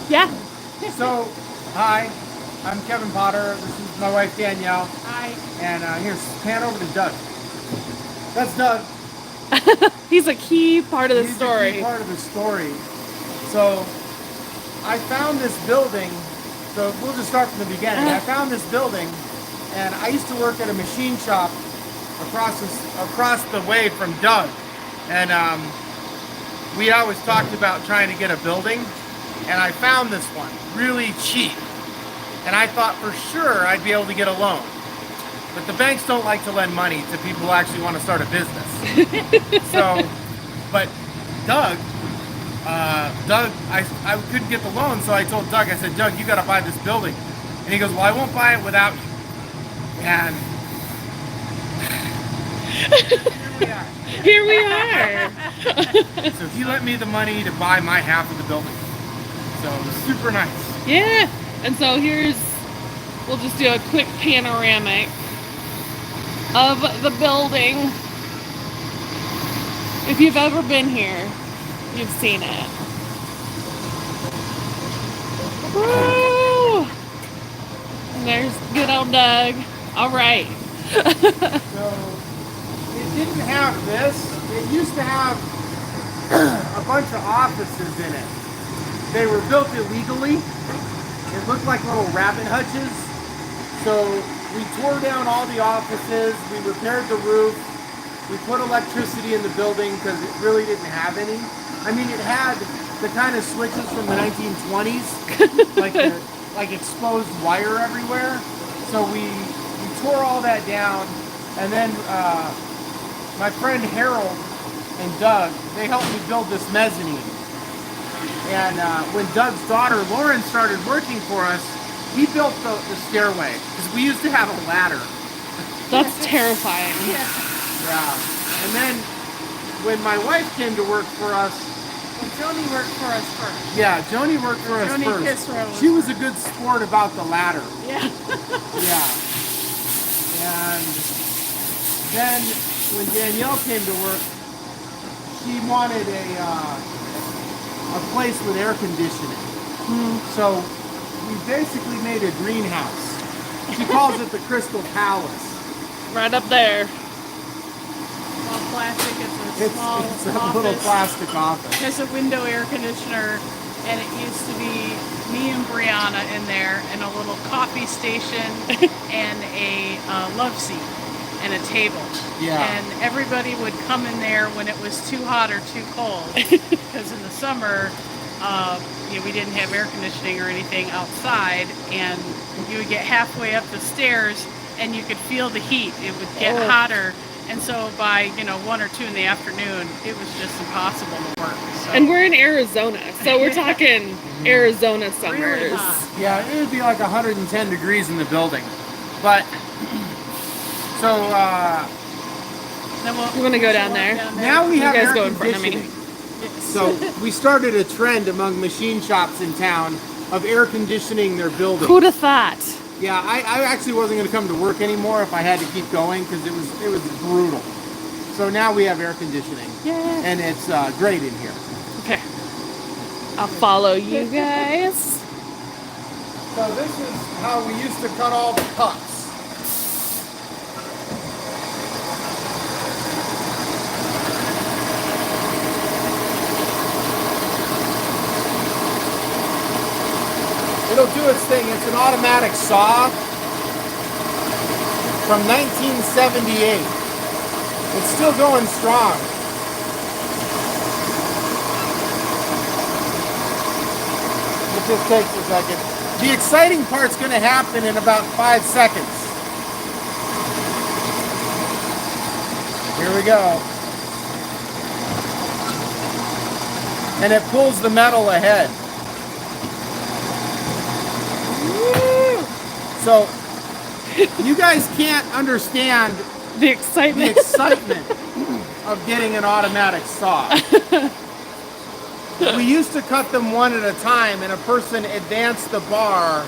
Yeah. So, hi, I'm Kevin Potter. This is my wife Danielle. Hi. And here's pan over to Doug. That's Doug. He's a key part of the He's a story. key part of the story. So, I found this building. So we'll just start from the beginning. I found this building, and I used to work at a machine shop across the way from Doug, and we always talked about trying to get a building, and I found this one really cheap, and I thought for sure I'd be able to get a loan, but the banks don't like to lend money to people who actually want to start a business. So, but Doug, I couldn't get the loan, so I told Doug, I said, Doug, you got to buy this building, and he goes, well, I won't buy it without you, and Here we are. so he lent me the money to buy my half of the building. So it was super nice. Yeah. And so we'll just do a quick panoramic of the building. If you've ever been here, you've seen it. Woo! And there's good old Doug. All right. So it didn't have this. It used to have a bunch of offices in it. They were built illegally. It looked like little rabbit hutches. So we tore down all the offices. We repaired the roof. We put electricity in the building because it really didn't have any. I mean, it had the kind of switches from the 1920s, like exposed wire everywhere. So we tore all that down, and then my friend Harold and Doug, they helped me build this mezzanine. And when Doug's daughter Lauren started working for us, he built the stairway because we used to have a ladder. That's terrifying. Yeah. And then when my wife came to work for us, Well, Joni worked for us first. yeah, Joni worked for us Joni first. Kisro She was a good sport about the ladder. Yeah. Yeah. And then when Danielle came to work, she wanted a place with air conditioning. So we basically made a greenhouse. She calls it the Crystal Palace. Right up there. All plastic. It's a It's small a office. little plastic office. There's a window air conditioner, and it used to be me and Brianna in there, and a little coffee station, and a love seat, and a table. Yeah. And everybody would come in there when it was too hot or too cold, because in the summer, we didn't have air conditioning or anything outside, and you would get halfway up the stairs, and you could feel the heat. It would get hotter. And so by 1 or 2 in the afternoon, it was just impossible to work. So. And we're in Arizona, so we're talking Arizona summers. Really hot. Yeah, it would be like 110 degrees in the building. But, so, Then You wanna go down there? now we You have guys air go in front of me. conditioning. So we started a trend among machine shops in town of air conditioning their building. Who'd have thought? Yeah, I actually wasn't going to come to work anymore if I had to keep going because it was brutal. So now we have air conditioning. Yeah. And it's great in here. Okay. I'll follow you guys. So this is how we used to cut all the cups. It'll do its thing. It's an automatic saw from 1978. It's still going strong. It just takes a second. The exciting part's going to happen in about 5 seconds. Here we go. And it pulls the metal ahead. So, you guys can't understand The the excitement. excitement of getting an automatic saw. We used to cut them one at a time, and a person advanced the bar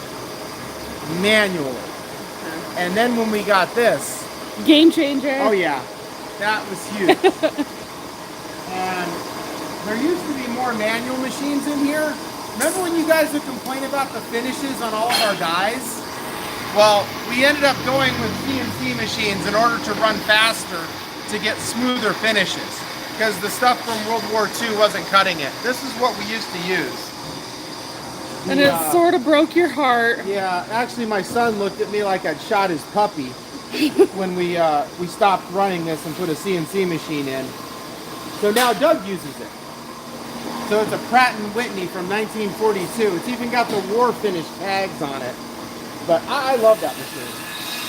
manually. And then when we got this, Game changer. oh yeah, that was huge. And there used to be more manual machines in here, Remember when you guys would complain about the finishes on all of our dies? Well, we ended up going with CNC machines in order to run faster to get smoother finishes because the stuff from World War II wasn't cutting it. This is what we used to use. And it sort of broke your heart. Yeah, actually my son looked at me like I'd shot his puppy when we stopped running this and put a CNC machine in. So now Doug uses it. So it's a Pratt & Whitney from 1942. It's even got the war finish tags on it. But I love that machine.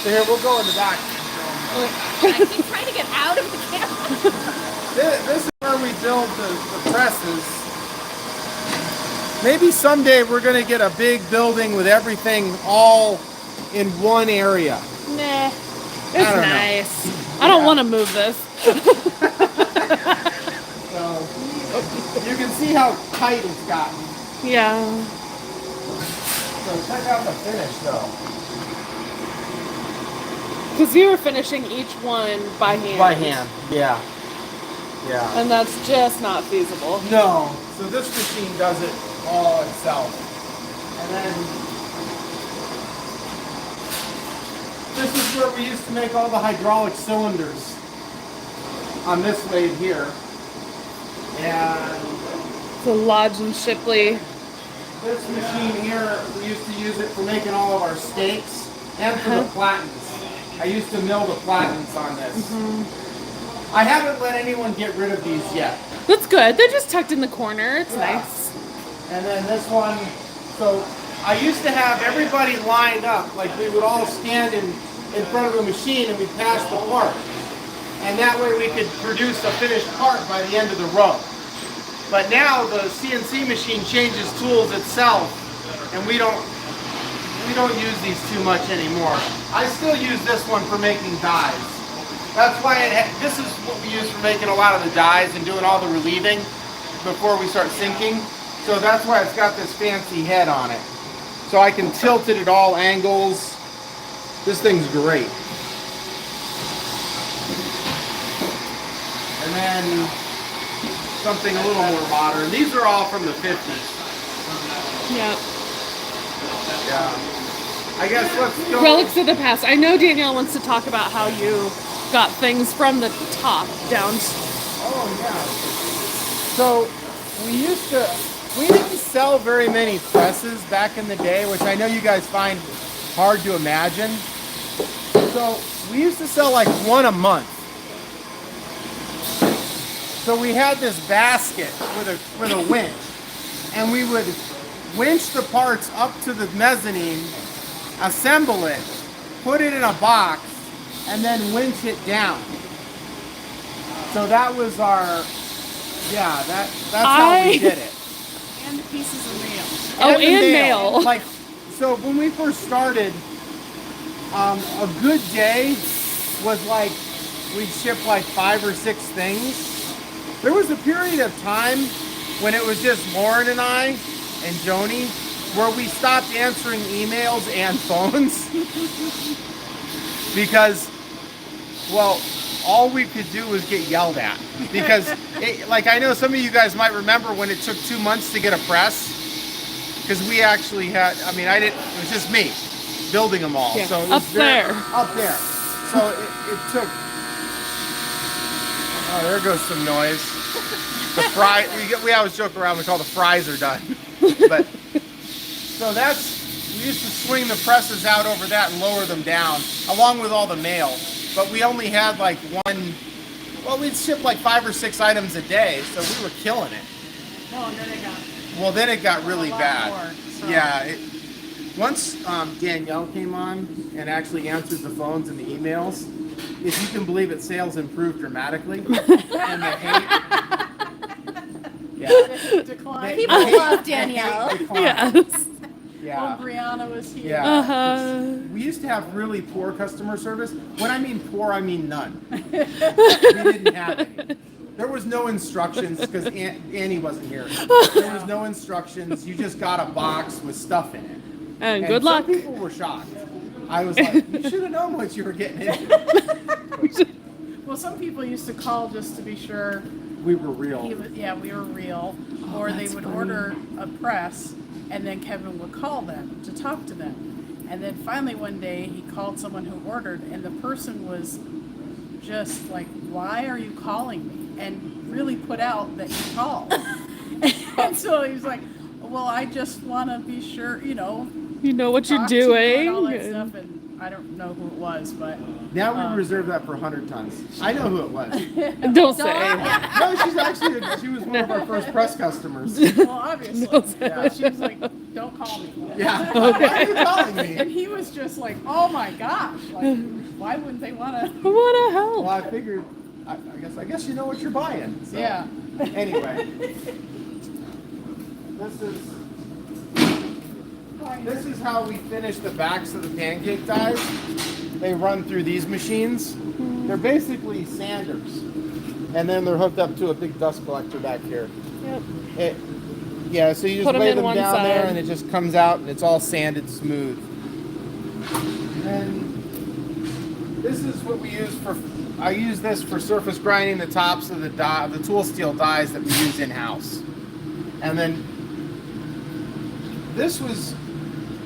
So here, we'll go in the back. I keep trying to get out of the camera. This is where we build the presses. Maybe someday we're going to get a big building with everything all in one area. Nah, it's don't know. nice. I don't want to move this. So you can see how tight it's gotten. Yeah. So check out the finish though. Because you were finishing each one by hand. By hand, yeah. Yeah. And that's just not feasible. No. So this machine does it all itself. And then this is where we used to make all the hydraulic cylinders on this lathe here. And So Lodge and Shipley. this machine here, we used to use it for making all of our steaks and for the platens. I used to mill the platens on this. I haven't let anyone get rid of these yet. That's good. They're just tucked in the corner. It's nice. And then this one, so I used to have everybody lined up, like we would all stand in front of a machine and we'd pass the part. And that way we could produce a finished part by the end of the row. But now the CNC machine changes tools itself and we don't use these too much anymore. I still use this one for making dies. That's why this is what we use for making a lot of the dies and doing all the relieving before we start sinking. So that's why it's got this fancy head on it. So I can tilt it at all angles. This thing's great. And then something a little more modern. These are all from the 50s. Yep. Yeah. I guess let's go. Relics of the past. I know Danielle wants to talk about how you got things from the top down. Oh yeah. So we didn't sell very many presses back in the day, which I know you guys find hard to imagine. So we used to sell like one a month. So we had this basket with a winch, and we would winch the parts up to the mezzanine, assemble it, put it in a box, and then winch it down. So that was our, that's how we did it. And the pieces of mail. Oh, and mail. Like, so when we first started, a good day was like, we'd ship like 5 or 6 things. There was a period of time when it was just Lauren and I and Joni where we stopped answering emails and phones because, well, all we could do was get yelled at. Because, like, I know some of you guys might remember when it took 2 months to get a press. Because we actually had, it was just me building them all. Yeah. So it was Up there. Up there. So it took, oh, there goes some noise. The fry, we always joke around, we call the fries are done. But, so we used to swing the presses out over that and lower them down, along with all the mail. But we only had like we'd ship like 5 or 6 items a day, so we were killing it. Then it got really bad. More, so. Yeah. Once Danielle came on and actually answered the phones and the emails, if you can believe it, sales improved dramatically. And the hate. Yeah. Decline. People love Danielle. Yes. Yeah. Oh, Brianna was here. Yeah. We used to have really poor customer service. When I mean poor, I mean none. We didn't have any. There was no instructions because Annie wasn't here. There was no instructions. You just got a box with stuff in it. And good luck. Some people were shocked. I was like, you should have known what you were getting into. Well, some people used to call just to be sure we were real. we were real. Or they that's would funny. order a press, and then Kevin would call them to talk to them. And then finally one day he called someone who ordered, and the person was just like, "Why are you calling me?" And really put out that he called. And so he was like, "Well, I just want to be sure, You know what you're talk to you doing. and all that stuff." And I don't know who it was, but Now we reserve that for 100 tons. I know who it was. Don't say. No, she was one of our first press customers. well, obviously. But she was like, "Don't call me." Yeah. Why are you calling And me? he was just like, "Oh my gosh! Like, why wouldn't they want to?" What a help. Well, I figured. I guess you know what you're buying. So. Yeah. Anyway, this is how we finish the backs of the pancake dies. They run through these machines. They're basically sanders, and then they're hooked up to a big dust collector back here. Yep. So you just Put 'em lay in them one down there, side. and it just comes out, and it's all sanded smooth. And this is what we use for. I use this for surface grinding the tops of the tool steel dies that we use in house. And then this was,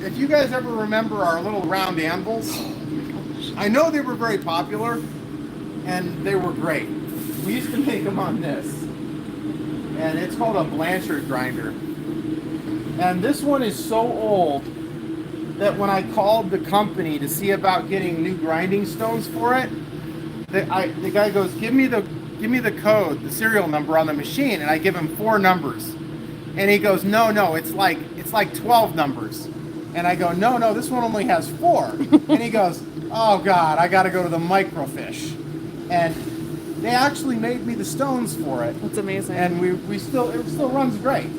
if you guys ever remember our little round anvils, I know they were very popular, and they were great. We used to make them on this, and it's called a Blanchard grinder. And this one is so old that when I called the company to see about getting new grinding stones for it, the guy goes, give me the code, the serial number on the machine, and I give him 4 numbers, and he goes, no, it's like 12 numbers, and I go, no, this one only has 4, and he goes, oh God, I got to go to the microfiche, and they actually made me the stones for it. That's amazing. And it still runs great,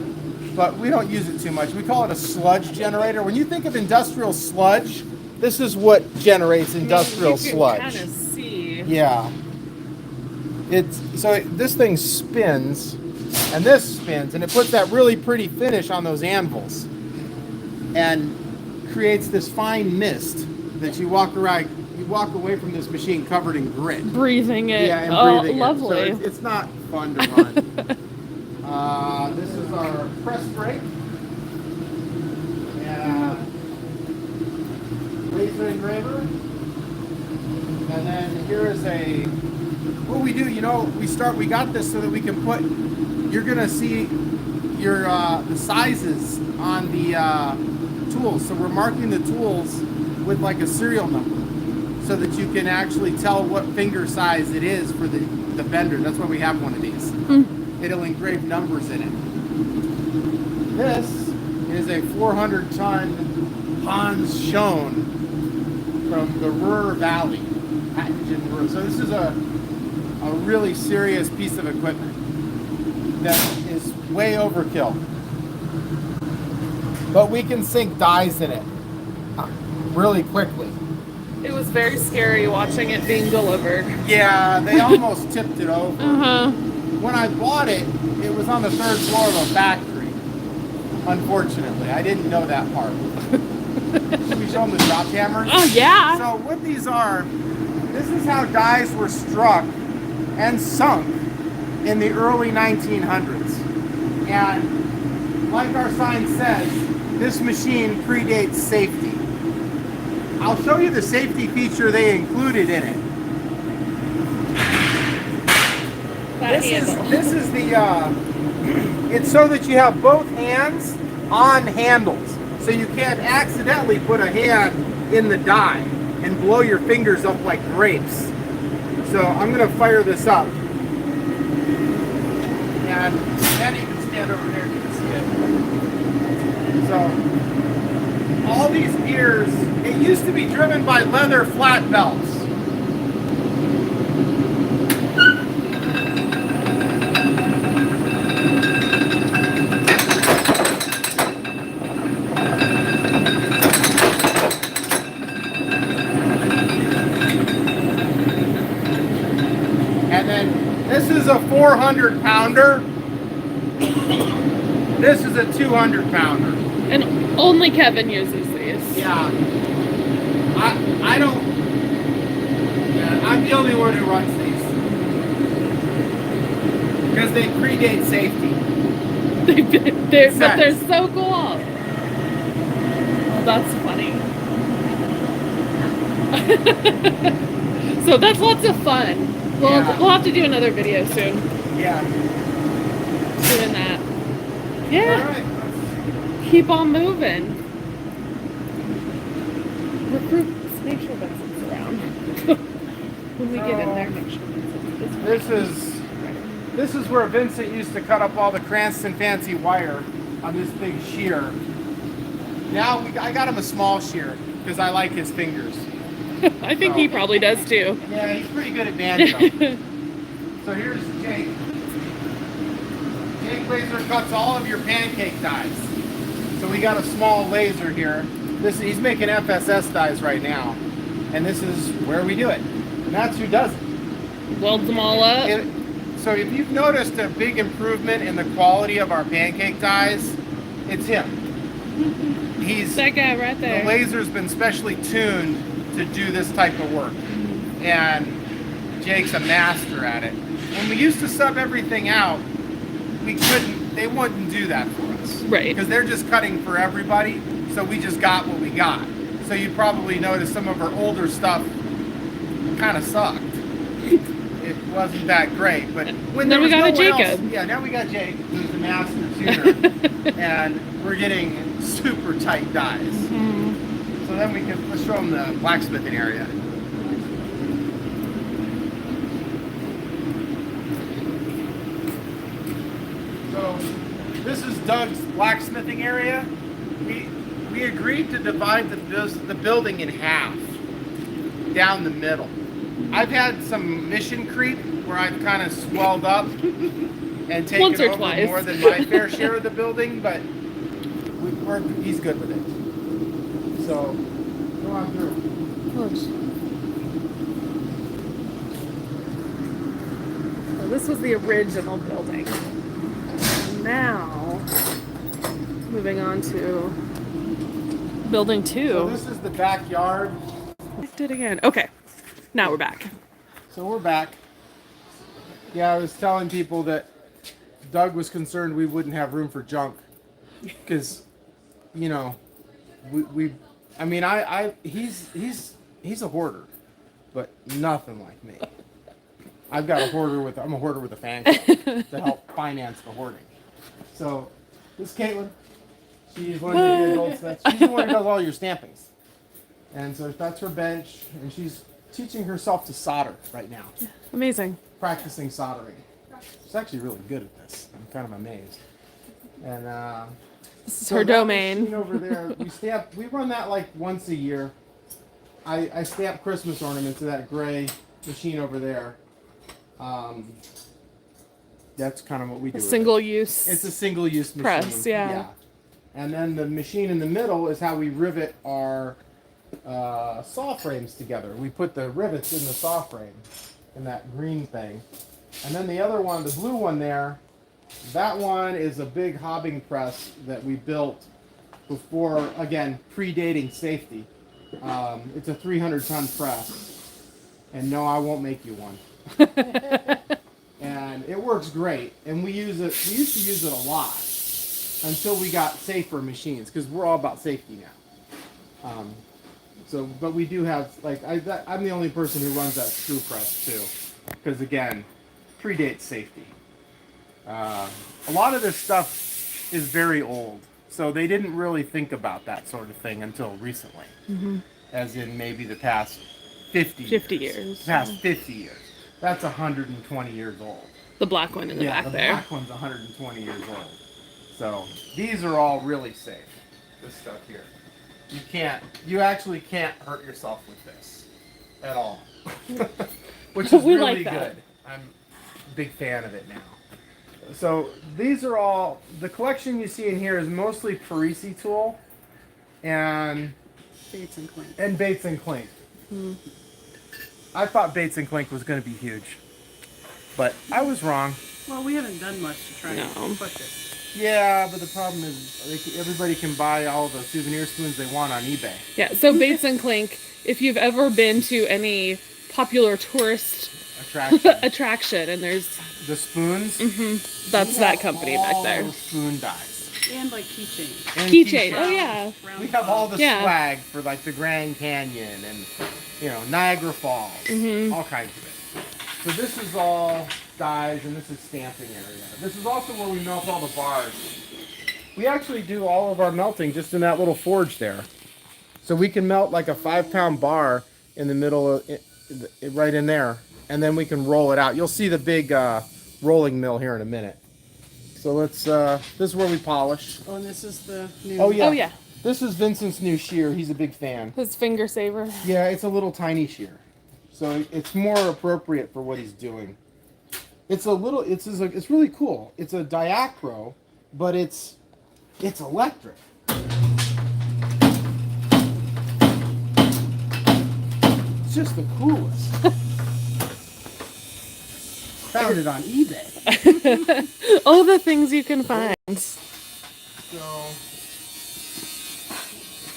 but we don't use it too much. We call it a sludge generator. When you think of industrial sludge, this is what generates industrial sludge. Kind of see. Yeah. This thing spins, and this spins, and it puts that really pretty finish on those anvils, and creates this fine mist that you walk away from this machine covered in grit. Breathing it. Yeah, and breathing lovely. it. So it's not fun to run. This is our press brake. Yeah. Laser engraver. And then here is what we do, we got this so that we can you're gonna see the sizes on the tools. So we're marking the tools with like a serial number so that you can actually tell what finger size it is for the bender. That's why we have one of these. It'll engrave numbers in it. This is a 400-ton Hans Schoen from the Ruhr Valley. So this is a really serious piece of equipment that is way overkill. But we can sink dies in it really quickly. It was very scary watching it being delivered. Yeah, they almost tipped it over. Uh-huh. When I bought it, it was on the 3rd floor of a factory. Unfortunately, I didn't know that part. Should we show them the drop hammers? Oh, yeah. So what these are, this is how dies were struck and sunk in the early 1900s. And like our sign says, this machine predates safety. I'll show you the safety feature they included in it. This is the, it's so that you have both hands on handles. So you can't accidentally put a hand in the die and blow your fingers up like grapes. So I'm going to fire this up. And then you can stand over there and you can see it. So all these gears, it used to be driven by leather flat belts. And then this is a 400-pounder. This is a 200-pounder. And only Kevin uses these. Yeah. I don't. Yeah, I'm the only one who runs these. Because they predate safety. But they're so cool. Well, that's funny. So that's lots of fun. We'll have to do another video soon Yeah. doing that. All Yeah. right. Keep on moving. Recruits, make sure Vincent's around. When we get in there, make sure Vincent is This is where Vincent used to cut up all the Cranston fancy wire on this big shear. Now I got him a small shear because I like his fingers. I think he probably does too. Yeah, he's pretty good at banjo. So here's Jake. Jake laser cuts all of your pancake dies. So we got a small laser here. He's making FSS dies right now. And this is where we do it. And that's who does it. Welds them all up. So if you've noticed a big improvement in the quality of our pancake dies, it's him. He's That guy right there. The laser's been specially tuned to do this type of work. And Jake's a master at it. When we used to sub everything out, they wouldn't do that for us. Right. Because they're just cutting for everybody, so we just got what we got. So you probably noticed some of our older stuff kind of sucked. It wasn't that great, but when Then we got a Jacob. Now we got Jake, who's the master tuner, and we're getting super tight dies. Mm-hmm. So then let's show them the blacksmithing area. So this is Doug's blacksmithing area. We agreed to divide the building in half, down the middle. I've had some mission creep where I've kind of swelled up and taken Once or over twice. more than my fair share of the building, but he's good with it. So, go on through. So this was the original building. Now, moving on to building 2. So this is the backyard. Clicked it again. Okay, now we're back. So we're back. Yeah, I was telling people that Doug was concerned we wouldn't have room for junk. Because, you know, he's a hoarder, but nothing like me. I'm a hoarder with a fan club to help finance the hoarding. So, this is Caitlin. She's one of the goldsmiths. She's the one who does all your stampings. And so that's her bench, and she's teaching herself to solder right now. Amazing. Practicing soldering. She's actually really good at this. I'm kind of amazed. And This is so her that domain. machine over there, we run that like once a year. I stamp Christmas ornaments to that gray machine over there. That's kind of what we do. Single use. It's a single use machine. Press, yeah. And then the machine in the middle is how we rivet our saw frames together. We put the rivets in the saw frame in that green thing. And then the other one, the blue one there, that one is a big hobbing press that we built before, again, predating safety. It's a 300-ton press. And no, I won't make you one. And it works great. And we used to use it a lot until we got safer machines, because we're all about safety now. But we do have, like, I'm the only person who runs that screw press too, because again, predates safety. A lot of this stuff is very old, so they didn't really think about that sort of thing until recently, as in maybe the past 50 years. Past 50 years. That's 120 years old. The black one in the back the there. black one's 120 years old. So these are all really safe. This stuff here. You actually can't hurt yourself with this at all. Which is We really like that. good. I'm a big fan of it now. So these are all, the collection you see in here is mostly Parisi tool and Bates and Clink. Bates and Clink. I thought Bates and Clink was going to be huge, but I was wrong. Well, we haven't done much to try No. to push it. Yeah, but the problem is everybody can buy all the souvenir spoons they want on eBay. Yeah, so Bates and Clink, if you've ever been to any popular tourist Attraction, and there's The spoons. that's that company back All there. those spoon dies. And like keychains. And Keychain. Oh yeah. We have all the Yeah. swag for like the Grand Canyon and Niagara Falls, all kinds of it. So this is all dies, and this is stamping area. This is also where we melt all the bars. We actually do all of our melting just in that little forge there. So we can melt like a 5-pound bar in the middle of right in there, and then we can roll it out. You'll see the big rolling mill here in a minute. So let's. This is where we polish. Oh, and this is the new. Oh yeah. Oh yeah. This is Vincent's new shear. He's a big fan. His finger saver. Yeah, it's a little tiny shear, so it's more appropriate for what he's doing. It's a little. It's really cool. It's a diacro, but it's electric. It's just the coolest. Found it on eBay. All the things you can find. So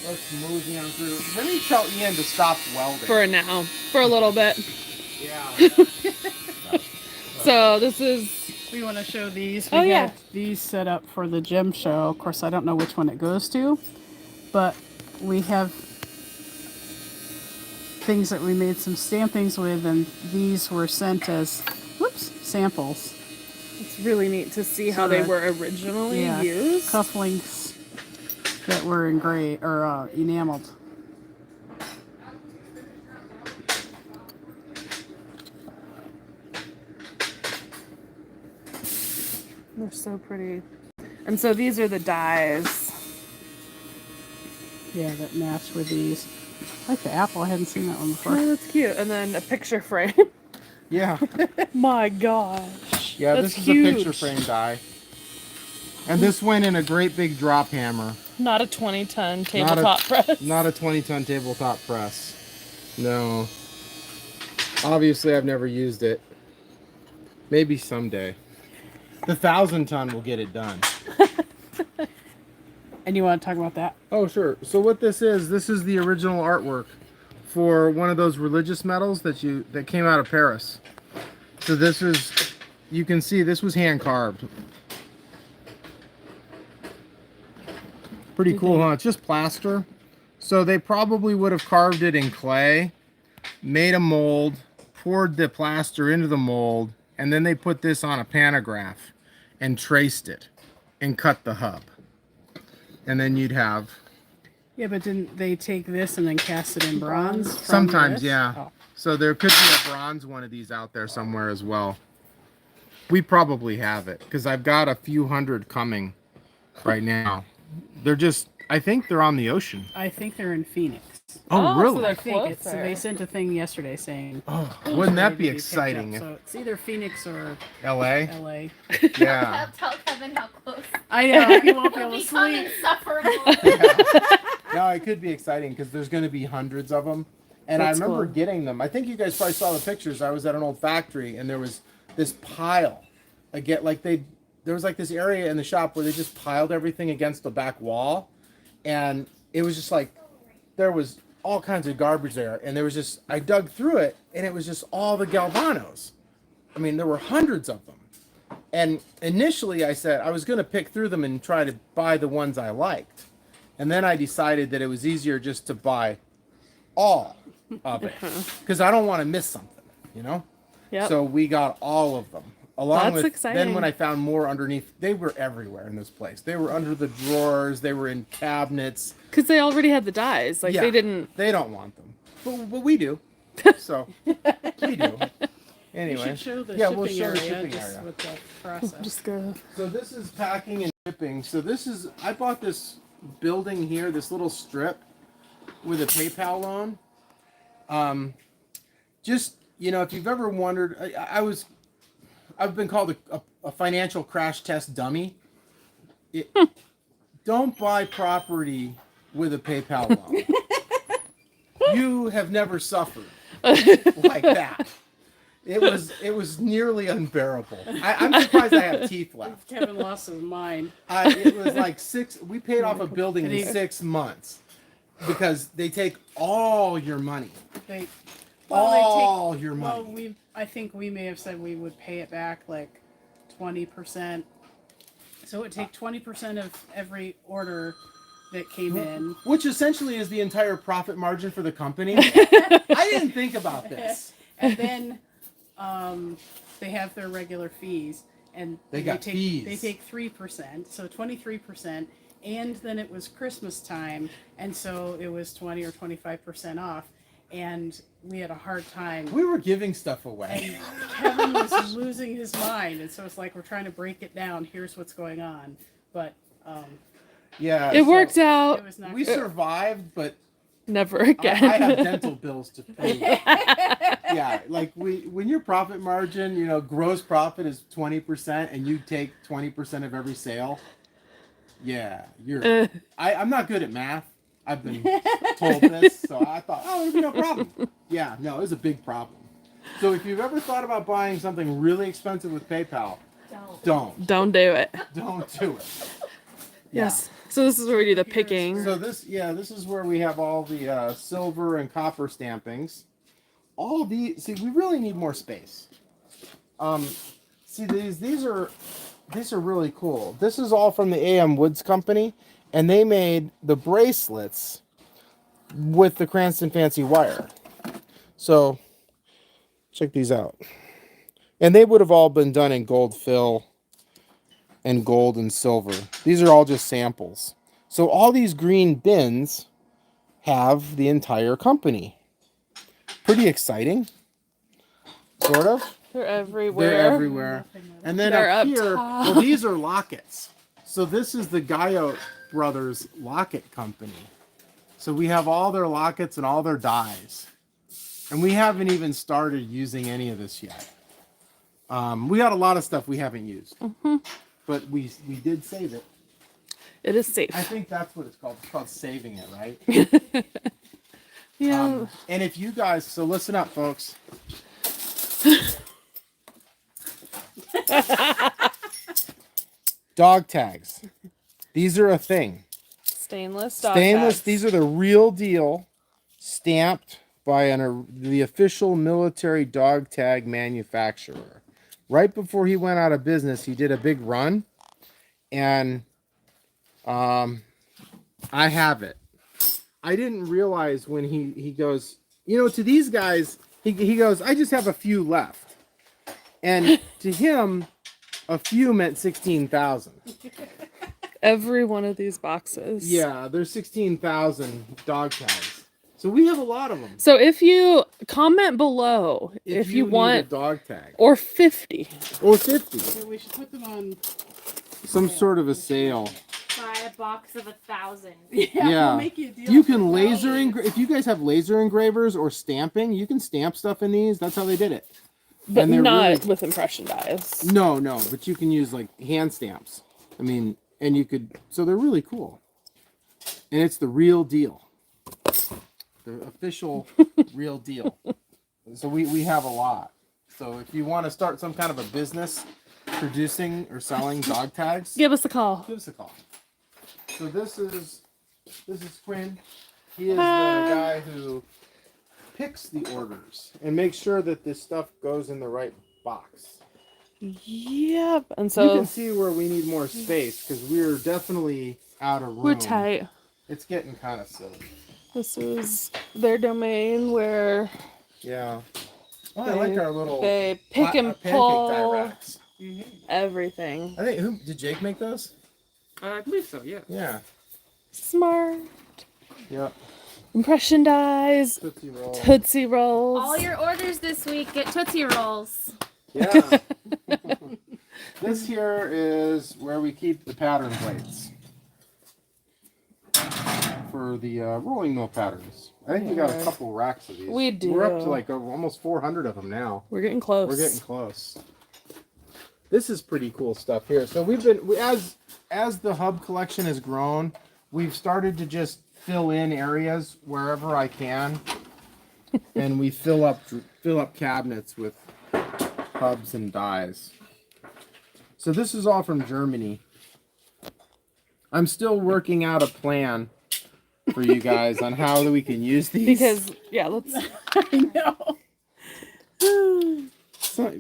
let's move down through. Let me tell Ian to stop welding. For now. For a little bit. Yeah. So this is We want to show these. Oh, We yeah. got these set up for the gem show. Of course, I don't know which one it goes to, but we have things that we made some stampings with, and these were sent as samples. it's really neat to see how So they that- were originally used. Cufflinks that were engraved or enameled. They're so pretty. And so these are the dies. Yeah, that match with these. I like the apple. I hadn't seen that one before. Oh, that's cute. And then a picture frame. Yeah. My gosh. Yeah, That's this is huge. a picture frame die. And this went in a great big drop hammer. Not a 20-ton tabletop press. Not a 20-ton tabletop press. No. Obviously, I've never used it. Maybe someday. The 1,000-ton will get it done. And you want to talk about that? Oh, sure. So what this is the original artwork for one of those religious medals that came out of Paris. So this is, you can see this was hand carved. Pretty cool, huh? It's just plaster. So they probably would have carved it in clay, made a mold, poured the plaster into the mold, and then they put this on a pantograph and traced it and cut the hub. And then you'd have... Yeah, but didn't they take this and then cast it in bronze? from Sometimes, this? yeah. Oh. So there could be a bronze one of these out there somewhere as well. We probably have it because I've got a few hundred coming right now. They're just, I think they're on the ocean. I think they're in Phoenix. Oh, so really? they're I think it's, closer. they sent a thing yesterday saying. Oh, wouldn't that ready be to picked exciting? up. So it's either Phoenix or LA? LA. Yeah. Tell Kevin how close. I know, he won't be He'll able to become sleep. insufferable. No, it could be exciting because there's going to be hundreds of them. And That's I remember cool. getting them. I think you guys probably saw the pictures. I was at an old factory and there was this pile. There was like this area in the shop where they just piled everything against the back wall. And it was just like, there was all kinds of garbage there. And there was just, I dug through it and it was just all the Galvanos. I mean, there were hundreds of them. And initially I said I was going to pick through them and try to buy the ones I liked. And then I decided that it was easier just to buy all of it. Because I don't want to miss something, you know? Yep. So we got all of them. Along That's with, exciting. Then when I found more underneath, they were everywhere in this place. They were under the drawers. They were in cabinets. Because they already had the dies. Like, Yeah, they didn't... They don't want them. But we do. So, we do. Anyway. We should show the yeah, shipping we'll show area, the shipping just area. with the process. Just go... So this is packing and shipping. So this is, I bought this building here, this little strip with a PayPal loan. Just, you know, if you've ever wondered, I've been called a financial crash test dummy. Don't buy property with a PayPal loan. You have never suffered like that. It was nearly unbearable. I'm surprised I have teeth left. Kevin lost his mind. It was like we paid off a building in Did he- 6 months because they take all your money. They all your Well, money. I think we may have said we would pay it back like 20%. So it would take 20% of every order that came in. Which essentially is the entire profit margin for the company. I didn't think about this. And then they have their regular fees, and They got take, fees. They take 3%, so 23%. And then it was Christmas time, and so it was 20 or 25% off. And we had a hard time. We were giving stuff away. And Kevin was losing his mind, and so it's like we're trying to break it down. Here's what's going on, but yeah, It worked out. it was not. We good. survived, but Never again. I have dental bills to pay. Yeah, like when your profit margin, gross profit is 20%, and you take 20% of every sale. Yeah, I'm not good at math. I've been told this, so I thought, there'd be no problem. Yeah, no, it was a big problem. So if you've ever thought about buying something really expensive with PayPal, don't Don't do it. don't do it. Yes. So this is where we do the picking. So this is where we have all the silver and copper stampings. All these, we really need more space. These are really cool. This is all from the AM Woods Company, and they made the bracelets with the Cranston Fancy wire. So check these out. And they would have all been done in gold fill and gold and silver. These are all just samples. So all these green bins have the entire company. Pretty exciting, sort of. They're everywhere. They're everywhere. And then They're up up here, top. well, these are lockets. So this is the Gaio Brothers Locket Company. So we have all their lockets and all their dies. And we haven't even started using any of this yet. We got a lot of stuff we haven't used. Mm-hmm. But we did save it. It is safe. I think that's what it's called. It's called saving it, right? Yeah. And if you guys, so listen up, folks. Dog tags. These are a thing. Stainless dog Stainless. tags. These are the real deal, stamped by the official military dog tag manufacturer. Right before he went out of business, he did a big run, and I have it. I didn't realize when he goes, to these guys, he goes, I just have a few left. And to him, a few meant 16,000. Every one of these boxes. Yeah, there's 16,000 dog tags. So we have a lot of them. So if you comment below if you need want a dog tag. or 50. Or 50. So we should put them on. Some sort of a sale. Buy a box of 1,000. Yeah. We'll make you a deal You for can laser $12. if you guys have laser engravers or stamping, you can stamp stuff in these. That's how they did it. But And they're not really- with impression dies. No, but you can use like hand stamps. I mean, and you could, so they're really cool. And it's the real deal. The official real deal. So we have a lot. So if you want to start some kind of a business producing or selling dog tags, Give us a call. give us a call. So this is Quinn. He is the guy who picks the orders and makes sure that this stuff goes in the right box. Yep. And You so can see where we need more space because we're definitely out of room. we're tight. It's getting kind of silly. This is their domain where Yeah. Oh, I like our little they pick and pancake die pull racks. everything. I think did Jake make those? I believe so, yeah. Yeah. Smart. Yep. Impression dies. Tootsie Roll. Tootsie Rolls. All your orders this week get Tootsie Rolls. Yeah. This here is where we keep the pattern plates for the rolling mill patterns. I think we got a couple racks of these. We do. We're up to like almost 400 of them now. We're getting close. We're getting close. This is pretty cool stuff here. So we've been as the hub collection has grown, we've started to just fill in areas wherever I can, and we fill up cabinets with hubs and dies. So this is all from Germany. I'm still working out a plan for you guys on how we can use these. Because let's. I know. So,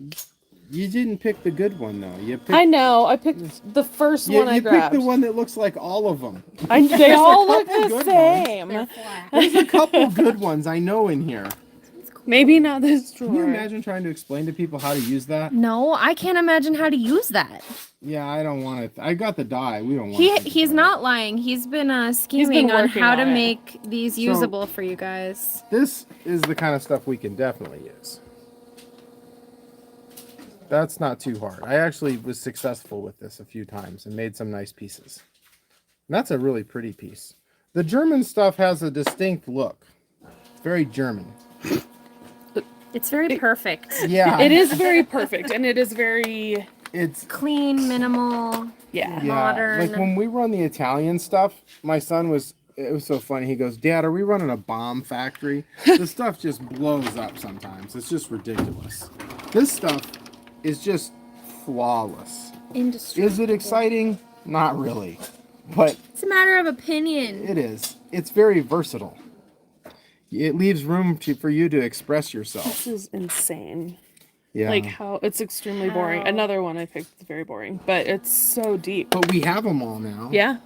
you didn't pick the good one though. You picked. I know. I picked the first one I You grabbed. picked the one that looks like all of them. They all look couple the good same. They're flat. There's a couple good ones I know in here. Maybe not this drawer. Can you imagine trying to explain to people how to use that? No, I can't imagine how to use that. Yeah, I don't want it. I got the die. We don't want. He's not lying. He's been scheming on working how on to it. make these usable for you guys. This is the kind of stuff we can definitely use. That's not too hard. I actually was successful with this a few times and made some nice pieces. And that's a really pretty piece. The German stuff has a distinct look. It's very German. It's very perfect. Yeah. It is very perfect, and it is very It's Clean, minimal. Modern. Like when we run the Italian stuff, my son it was so funny. He goes, "Dad, are we running a bomb factory?" The stuff just blows up sometimes. It's just ridiculous. This stuff is just flawless. Industry. Is it exciting? Not really. But It's a matter of opinion. it is. It's very versatile. It leaves room for you to express yourself. This is insane. Yeah. Like how it's extremely boring. How? Another one I picked is very boring, but it's so deep. But we have them all now. Yeah.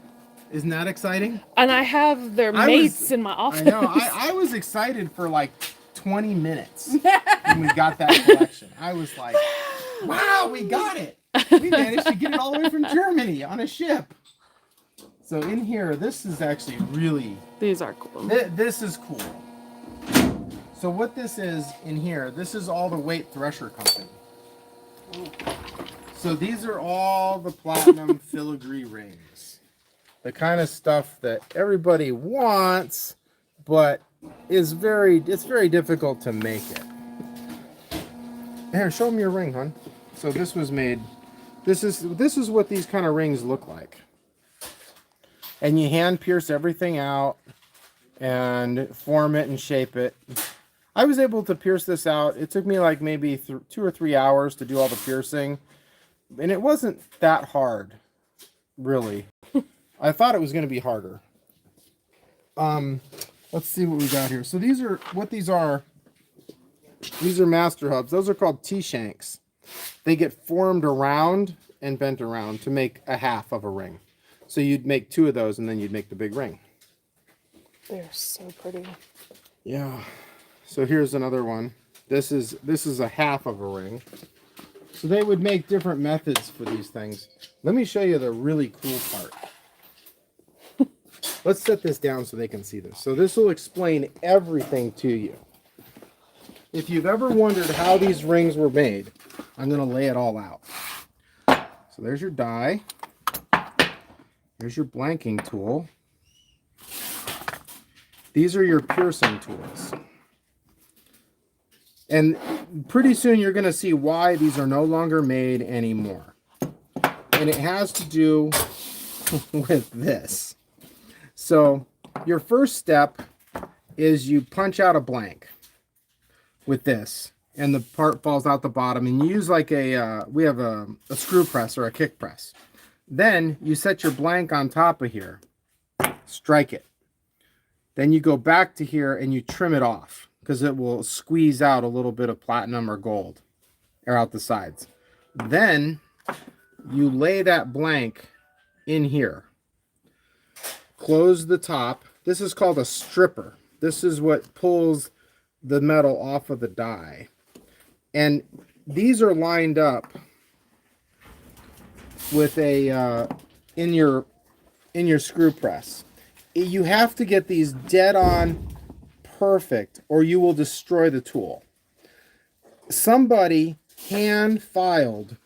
Isn't that exciting? And I have their I mates was- in my office. I know. I was excited for like 20 minutes when we got that collection. I was like, wow, we got it. We managed to get it all the way from Germany on a ship. So in here, this is actually really, These are cool. this is cool. So what this is in here, this is all the Weight Thresher Company. So these are all the platinum filigree rings. The kind of stuff that everybody wants, but it's very difficult to make it. Here, show them your ring, hon. So this was made, this is what these kind of rings look like. And you hand pierce everything out and form it and shape it. I was able to pierce this out. It took me like maybe 2 or 3 hours to do all the piercing. And it wasn't that hard, really. I thought it was going to be harder. Let's see what we got here. So these are, these are master hubs. Those are called T-shanks. They get formed around and bent around to make a half of a ring. So you'd make 2 of those and then you'd make the big ring. They're so pretty. Yeah. So here's another one. This is a half of a ring. So they would make different methods for these things. Let me show you the really cool part. Let's set this down so they can see this. So this will explain everything to you. If you've ever wondered how these rings were made, I'm going to lay it all out. So there's your die. There's your blanking tool. These are your piercing tools. And pretty soon you're going to see why these are no longer made anymore. And it has to do with this. So your first step is you punch out a blank with this. And the part falls out the bottom. And you use like we have a screw press or a kick press. Then you set your blank on top of here. Strike it. Then you go back to here and you trim it off, because it will squeeze out a little bit of platinum or gold or out the sides. Then you lay that blank in here. Close the top. This is called a stripper. This is what pulls the metal off of the die. And these are lined up with a in your screw press. You have to get these dead on perfect or you will destroy the tool. Somebody hand filed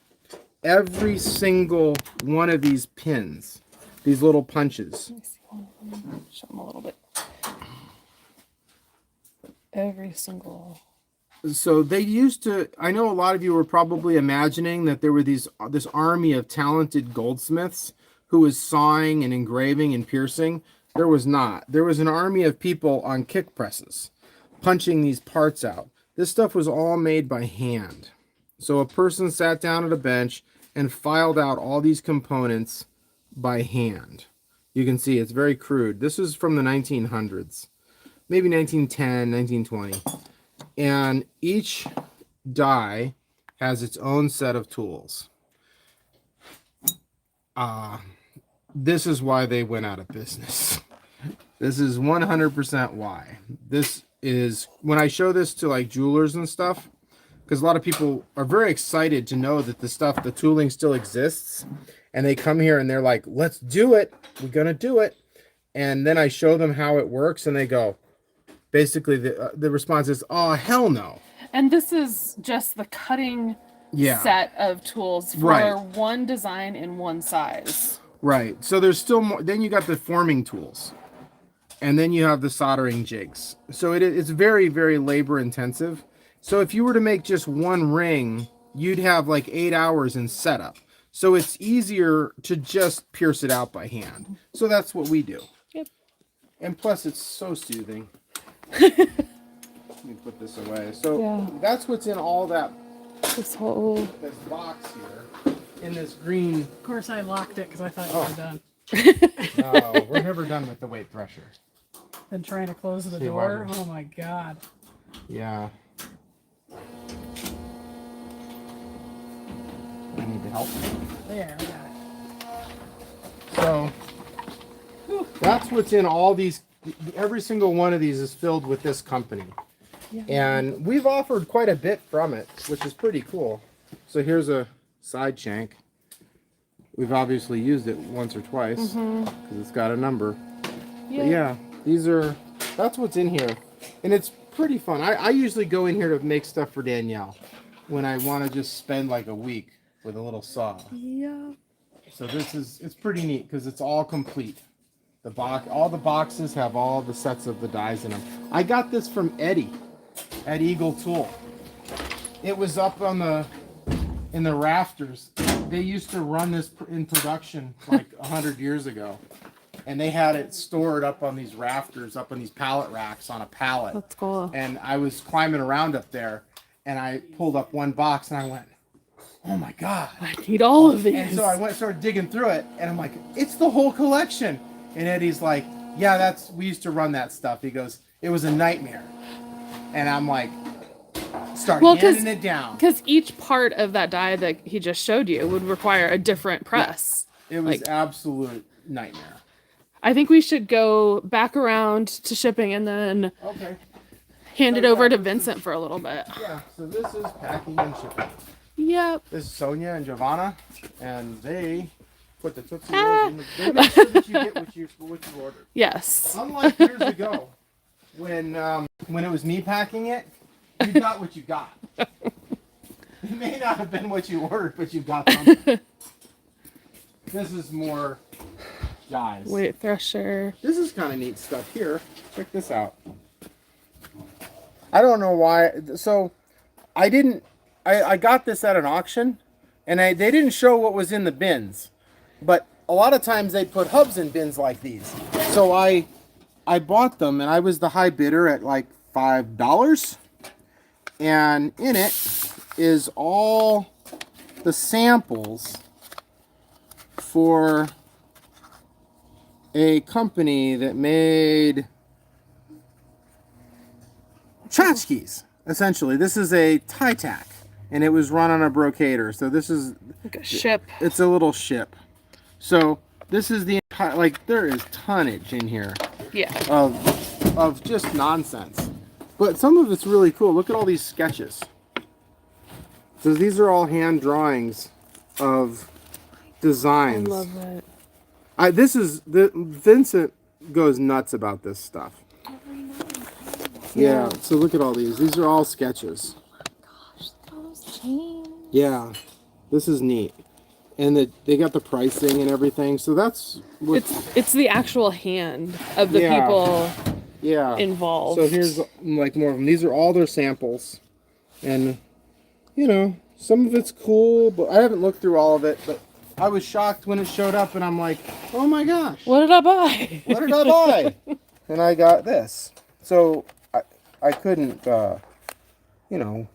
every single one of these pins, these little punches. Let me see one of them. Show them a little bit. Every single. So they used to, I know a lot of you were probably imagining that there were this army of talented goldsmiths who was sawing and engraving and piercing. There was not. There was an army of people on kick presses punching these parts out. This stuff was all made by hand. So a person sat down at a bench and filed out all these components by hand. You can see it's very crude. This is from the 1900s, maybe 1910, 1920. And each die has its own set of tools. This is why they went out of business. This is 100% why. This is, when I show this to like jewelers and stuff, because a lot of people are very excited to know that the tooling still exists. And they come here and they're like, let's do it. We're going to do it. And then I show them how it works and they go, basically the response is, oh, hell no. And this is just the cutting set of tools for one design in one size. Right. So there's still more. Then you got the forming tools. And then you have the soldering jigs. So it's very, very labor intensive. So if you were to make just one ring, you'd have like 8 hours in setup. So it's easier to just pierce it out by hand. So that's what we do. Yep. And plus it's so soothing. Let me put this away. So that's what's in all this whole box here. In this green. Of course, I locked it because I thought you were done. No, we're never done with the weight thresher. Then trying to close the door. Oh my God. Yeah. I need to help. There, we got it. So that's what's in all these. Every single one of these is filled with this company. Yeah. And we've offered quite a bit from it, which is pretty cool. So here's a side shank. We've obviously used it once or twice because it's got a number. Yeah. But that's what's in here. And it's pretty fun. I usually go in here to make stuff for Danielle when I want to just spend like a week with a little saw. Yeah. So it's pretty neat because it's all complete. All the boxes have all the sets of the dies in them. I got this from Eddie at Eagle Tool. It was up in the rafters. They used to run this in production like 100 years ago. And they had it stored up on these rafters, up on these pallet racks on a pallet. That's cool. And I was climbing around up there and I pulled up one box and I went, oh my God. I need all of these. And so I started digging through it and I'm like, it's the whole collection. And Eddie's like, yeah, we used to run that stuff. He goes, it was a nightmare. And I'm like, start handing it down. Because each part of that die that he just showed you would require a different press. Yeah. It was absolute nightmare. I think we should go back around to shipping and then hand it over to Vincent for a little bit. Yeah, so this is packing and shipping. Yep. This is Sonia and Giovanna, and they put the Tootsie Rolls in they make sure that you get what you ordered. Yes. Unlike years ago, when it was me packing it, you got what you got. It may not have been what you ordered, but you got something. This is more dies. Weight thresher. This is kind of neat stuff here. Check this out. I don't know why. So I got this at an auction and they didn't show what was in the bins, but a lot of times they put hubs in bins like these. So I bought them and I was the high bidder at like $5. And in it is all the samples for a company that made tchotchkes, essentially. This is a tie tack, and it was run on a brocader. So this is like a ship. It's a little ship. So this is the entire, like, there is tonnage in here. Yeah. Of just nonsense. But some of it's really cool. Look at all these sketches. So these are all hand drawings of designs. I love it. Vincent goes nuts about this stuff. Yeah, so look at all these. These are all sketches. Oh my gosh, look at all those chains. Yeah, this is neat. And they got the pricing and everything. So that's what... It's the actual hand of the people involved. So here's like more of them. These are all their samples. And, you know, some of it's cool, but I haven't looked through all of it, but I was shocked when it showed up and I'm like, oh my gosh. What did I buy? What did I buy? And I got this. So I couldn't, you know,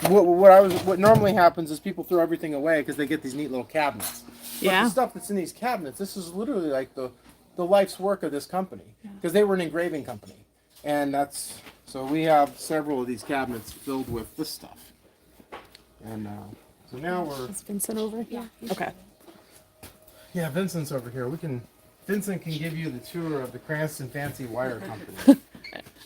what normally happens is people throw everything away because they get these neat little cabinets. But the stuff that's in these cabinets, this is literally like the the life's work of this company, because they were an engraving company, and so we have several of these cabinets filled with this stuff. And so now Is Vincent over here? Okay. yeah, Vincent's over here. Vincent can give you the tour of the Cranston Fancy Wire Company.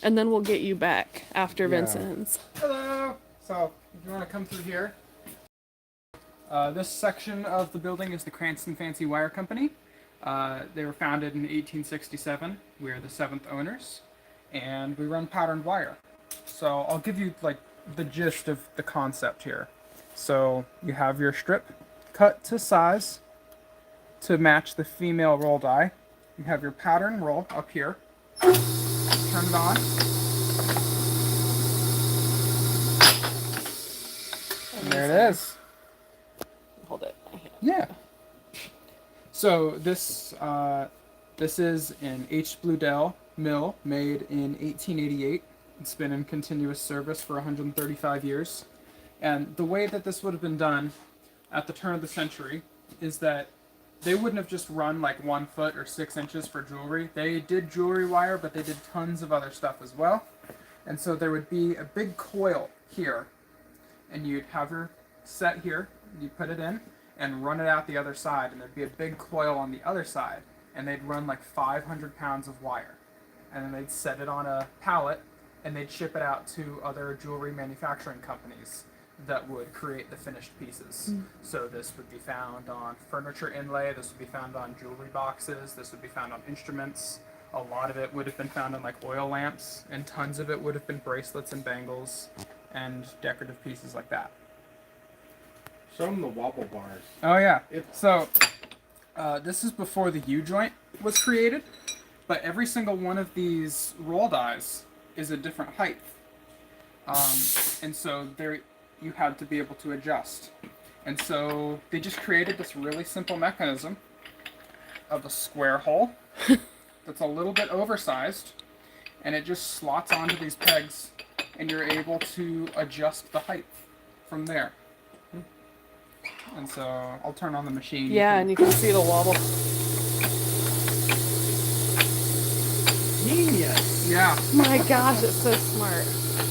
And then we'll get you back after Yeah. Vincent's. Hello. So, if you want to come through here, this section of the building is the Cranston Fancy Wire Company. They were founded in 1867. We're the 7th owners, and we run patterned wire. So I'll give you like the gist of the concept here. So you have your strip cut to size to match the female roll die. You have your pattern roll up here. Turn it on. And there it is. Hold it. Yeah. So this is an H. Bluedell mill made in 1888. It's been in continuous service for 135 years. And the way that this would have been done at the turn of the century is that they wouldn't have just run like 1 foot or 6 inches for jewelry. They did jewelry wire, but they did tons of other stuff as well. And so there would be a big coil here, and you'd have your set here, you put it in, and run it out the other side, and there'd be a big coil on the other side, and they'd run like 500 pounds of wire. And then they'd set it on a pallet, and they'd ship it out to other jewelry manufacturing companies that would create the finished pieces. So this would be found on furniture inlay, this would be found on jewelry boxes, this would be found on instruments. A lot of it would have been found on like oil lamps, and tons of it would have been bracelets and bangles and decorative pieces like that. Show them the wobble bars. Oh yeah. So this is before the U-joint was created, but every single one of these roll dies is a different height. And so there you had to be able to adjust. And so they just created this really simple mechanism of a square hole that's a little bit oversized, and it just slots onto these pegs, and you're able to adjust the height from there. And so I'll turn on the machine. Yeah, and you can see the wobble. Genius! Yeah. My gosh, it's so smart.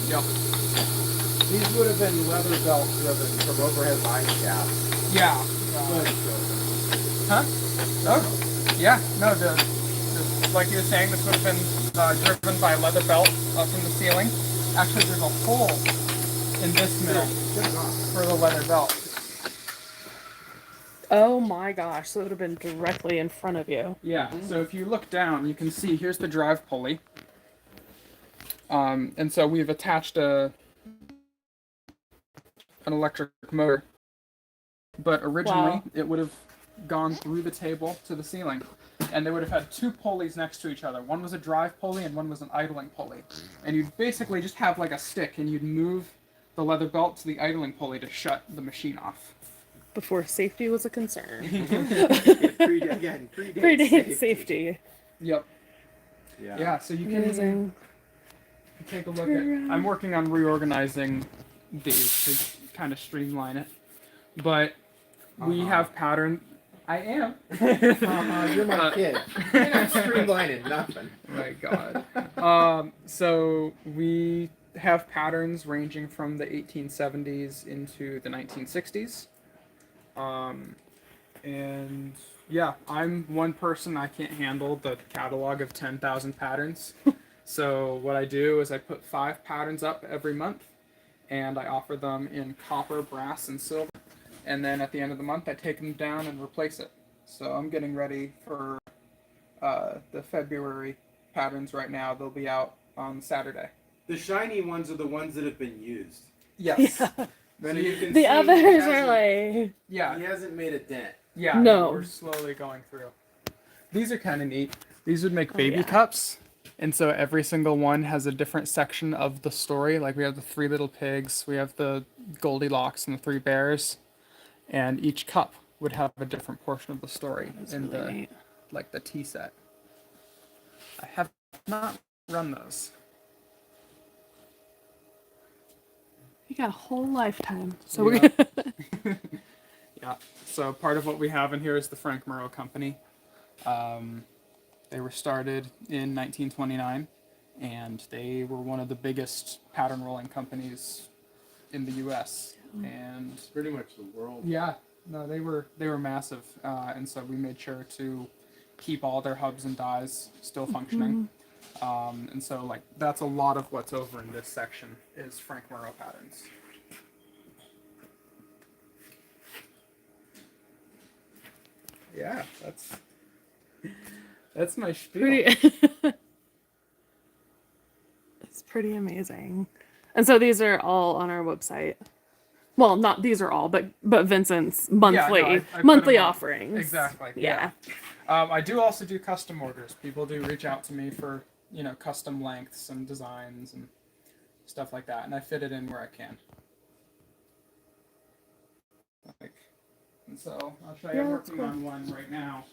Yep. These would have been leather belt driven from overhead line shafts. Yeah. Huh? Oh, yeah. No, like you were saying, this would have been driven by leather belt up from the ceiling. Actually, there's a hole in this middle for the leather belt. Oh my gosh, so it would have been directly in front of you. Yeah, so if you look down, you can see here's the drive pulley. And so we've attached an electric motor. But originally, it would have gone through the table to the ceiling. And they would have had 2 pulleys next to each other. One was a drive pulley and one was an idling pulley. And you'd basically just have like a stick, and you'd move the leather belt to the idling pulley to shut the machine off. Before safety was a concern. Predate safety. Yep. Yeah, so you can Amazing. take a look at. I'm working on reorganizing these to kind of streamline it, but we have pattern. I am. You're my kid. You're not streamlining nothing. My God. So we have patterns ranging from the 1870s into the 1960s. And yeah, I'm one person. I can't handle the catalog of 10,000 patterns. So what I do is I put 5 patterns up every month, and I offer them in copper, brass, and silver. And then at the end of the month, I take them down and replace it. So I'm getting ready for the February patterns right now. They'll be out on Saturday. The shiny ones are the ones that have been used. Yes. Yeah. So you can The see others he are hasn't- like... Yeah. He hasn't made a dent. Yeah. No. We're slowly going through. These are kind of neat. These would make baby yeah. cups. And so every single one has a different section of the story. Like we have the 3 little pigs, we have the Goldilocks and the 3 bears. And each cup would have a different portion of the story in really the neat. like the tea set. I have not run those. You got a whole lifetime. So Yeah. we're Yeah. So part of what we have in here is the Frank Moreau Company. They were started in 1929, and they were one of the biggest pattern rolling companies in the U.S. And Pretty much the world. yeah, no, they were massive, and so we made sure to keep all their hubs and dies still functioning. And so like that's a lot of what's over in this section is Frank Morrow patterns. Yeah, that's my spiel. Pretty. It's pretty amazing. And so these are all on our website. Well, not these are all, but Vincent's monthly I put monthly them on. offerings. Exactly. Yeah. I do also do custom orders. People do reach out to me for custom lengths and designs and stuff like that, and I fit it in where I can. And so I'll show you. I'm working on one right now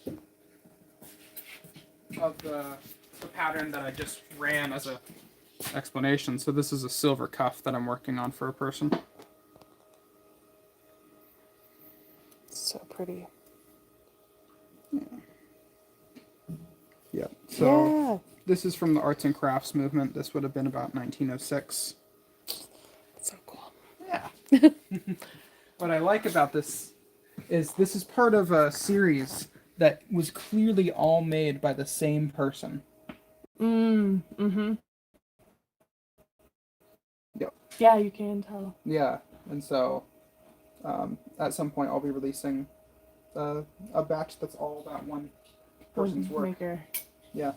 of the pattern that I just ran as a explanation. So this is a silver cuff that I'm working on for a person. So pretty. Yeah. So this is from the arts and crafts movement. This would have been about 1906. So cool. Yeah. What I like about this is part of a series that was clearly all made by the same person. Mm-hmm. Yep. Yeah, you can tell. Yeah. And so at some point I'll be releasing a batch that's all that one person's work. Maker. Yeah.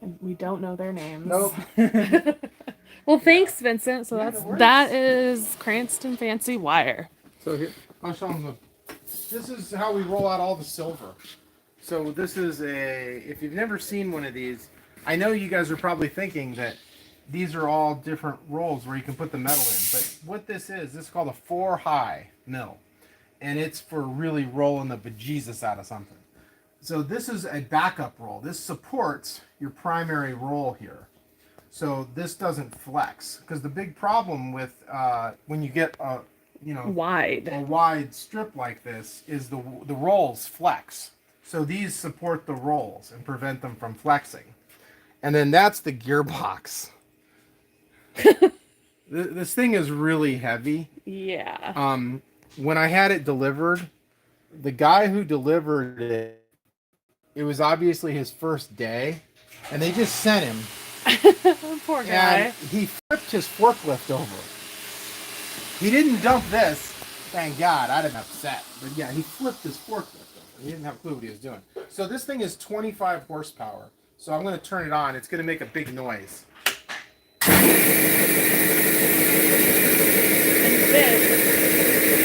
And we don't know their names. Nope. Well, thanks, Vincent. So Yeah, that's no worries. that is Cranston Fancy Wire. So here, I'll show them. This is how we roll out all the silver. So this is if you've never seen one of these, I know you guys are probably thinking that these are all different rolls where you can put the metal in. But what this is called a 4-high mill. And it's for really rolling the bejesus out of something. So this is a backup roll. This supports your primary roll here. So this doesn't flex. Because the big problem with when you get a wide strip like this is the rolls flex. So these support the rolls and prevent them from flexing. And then that's the gearbox. This thing is really heavy. Yeah. When I had it delivered, the guy who delivered it, it was obviously his first day, and they just sent him. Poor guy. And he flipped his forklift over. He didn't dump this, thank God. I'd have been upset. But yeah, he flipped his forklift over. He didn't have a clue what he was doing. So this thing is 25 horsepower. So I'm going to turn it on. It's going to make a big noise. And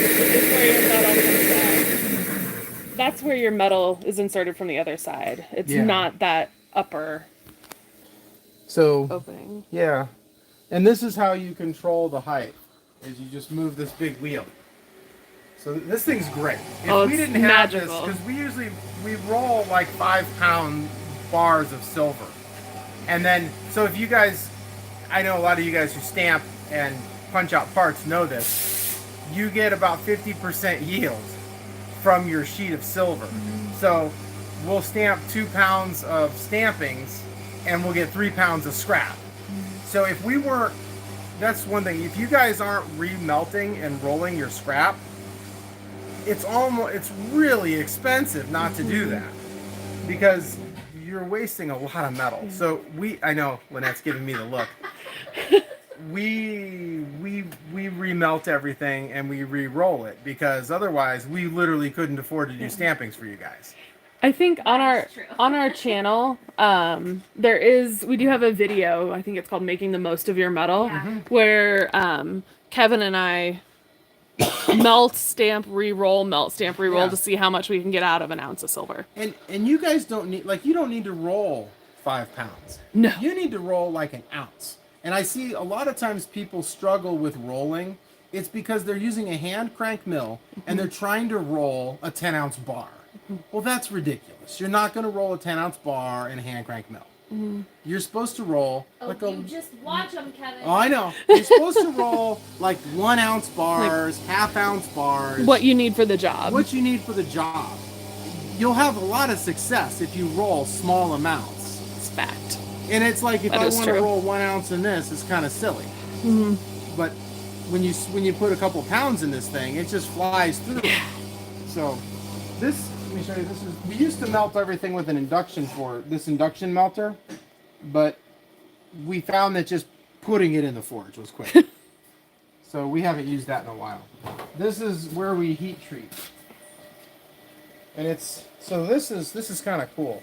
this is where your metal comes out. That's where your metal is inserted from the other side. It's not that upper opening. Yeah. And this is how you control the height, is you just move this big wheel. So this thing's great. If we didn't have this, because we roll like 5-pound bars of silver. And then, so if you guys, I know a lot of you guys who stamp and punch out parts know this, you get about 50% yield from your sheet of silver. So we'll stamp 2 pounds of stampings and we'll get 3 pounds of scrap. So if we weren't, that's one thing, if you guys aren't remelting and rolling your scrap, it's really expensive not to do that because you're wasting a lot of metal. So I know Lynette's giving me the look. We remelt everything and we re-roll it because otherwise we literally couldn't afford to do stampings for you guys. I think on our channel, we do have a video. I think it's called "Making the Most of Your Metal," where Kevin and I melt, stamp, re-roll to see how much we can get out of an ounce of silver. And you guys don't need, like, you don't need to roll 5 pounds. No. You need to roll like an ounce. And I see a lot of times people struggle with rolling. It's because they're using a hand crank mill and they're trying to roll a 10-ounce bar. Well, that's ridiculous. You're not going to roll a 10-ounce bar in a hand crank mill. You're supposed to roll just watch them, Kevin. Oh, I know. You're supposed to roll like 1-ounce bars, half-ounce bars. What you need for the job. You'll have a lot of success if you roll small amounts. fact. And it's like, if That I is want to true. roll 1 ounce in this, it's kind of silly. Mhm. But when you put a couple pounds in this thing, it just flies through. So this, let me show you. We used to melt everything with an induction melter, but we found that just putting it in the forge was quick. So we haven't used that in a while. This is where we heat treat. And this is kind of cool.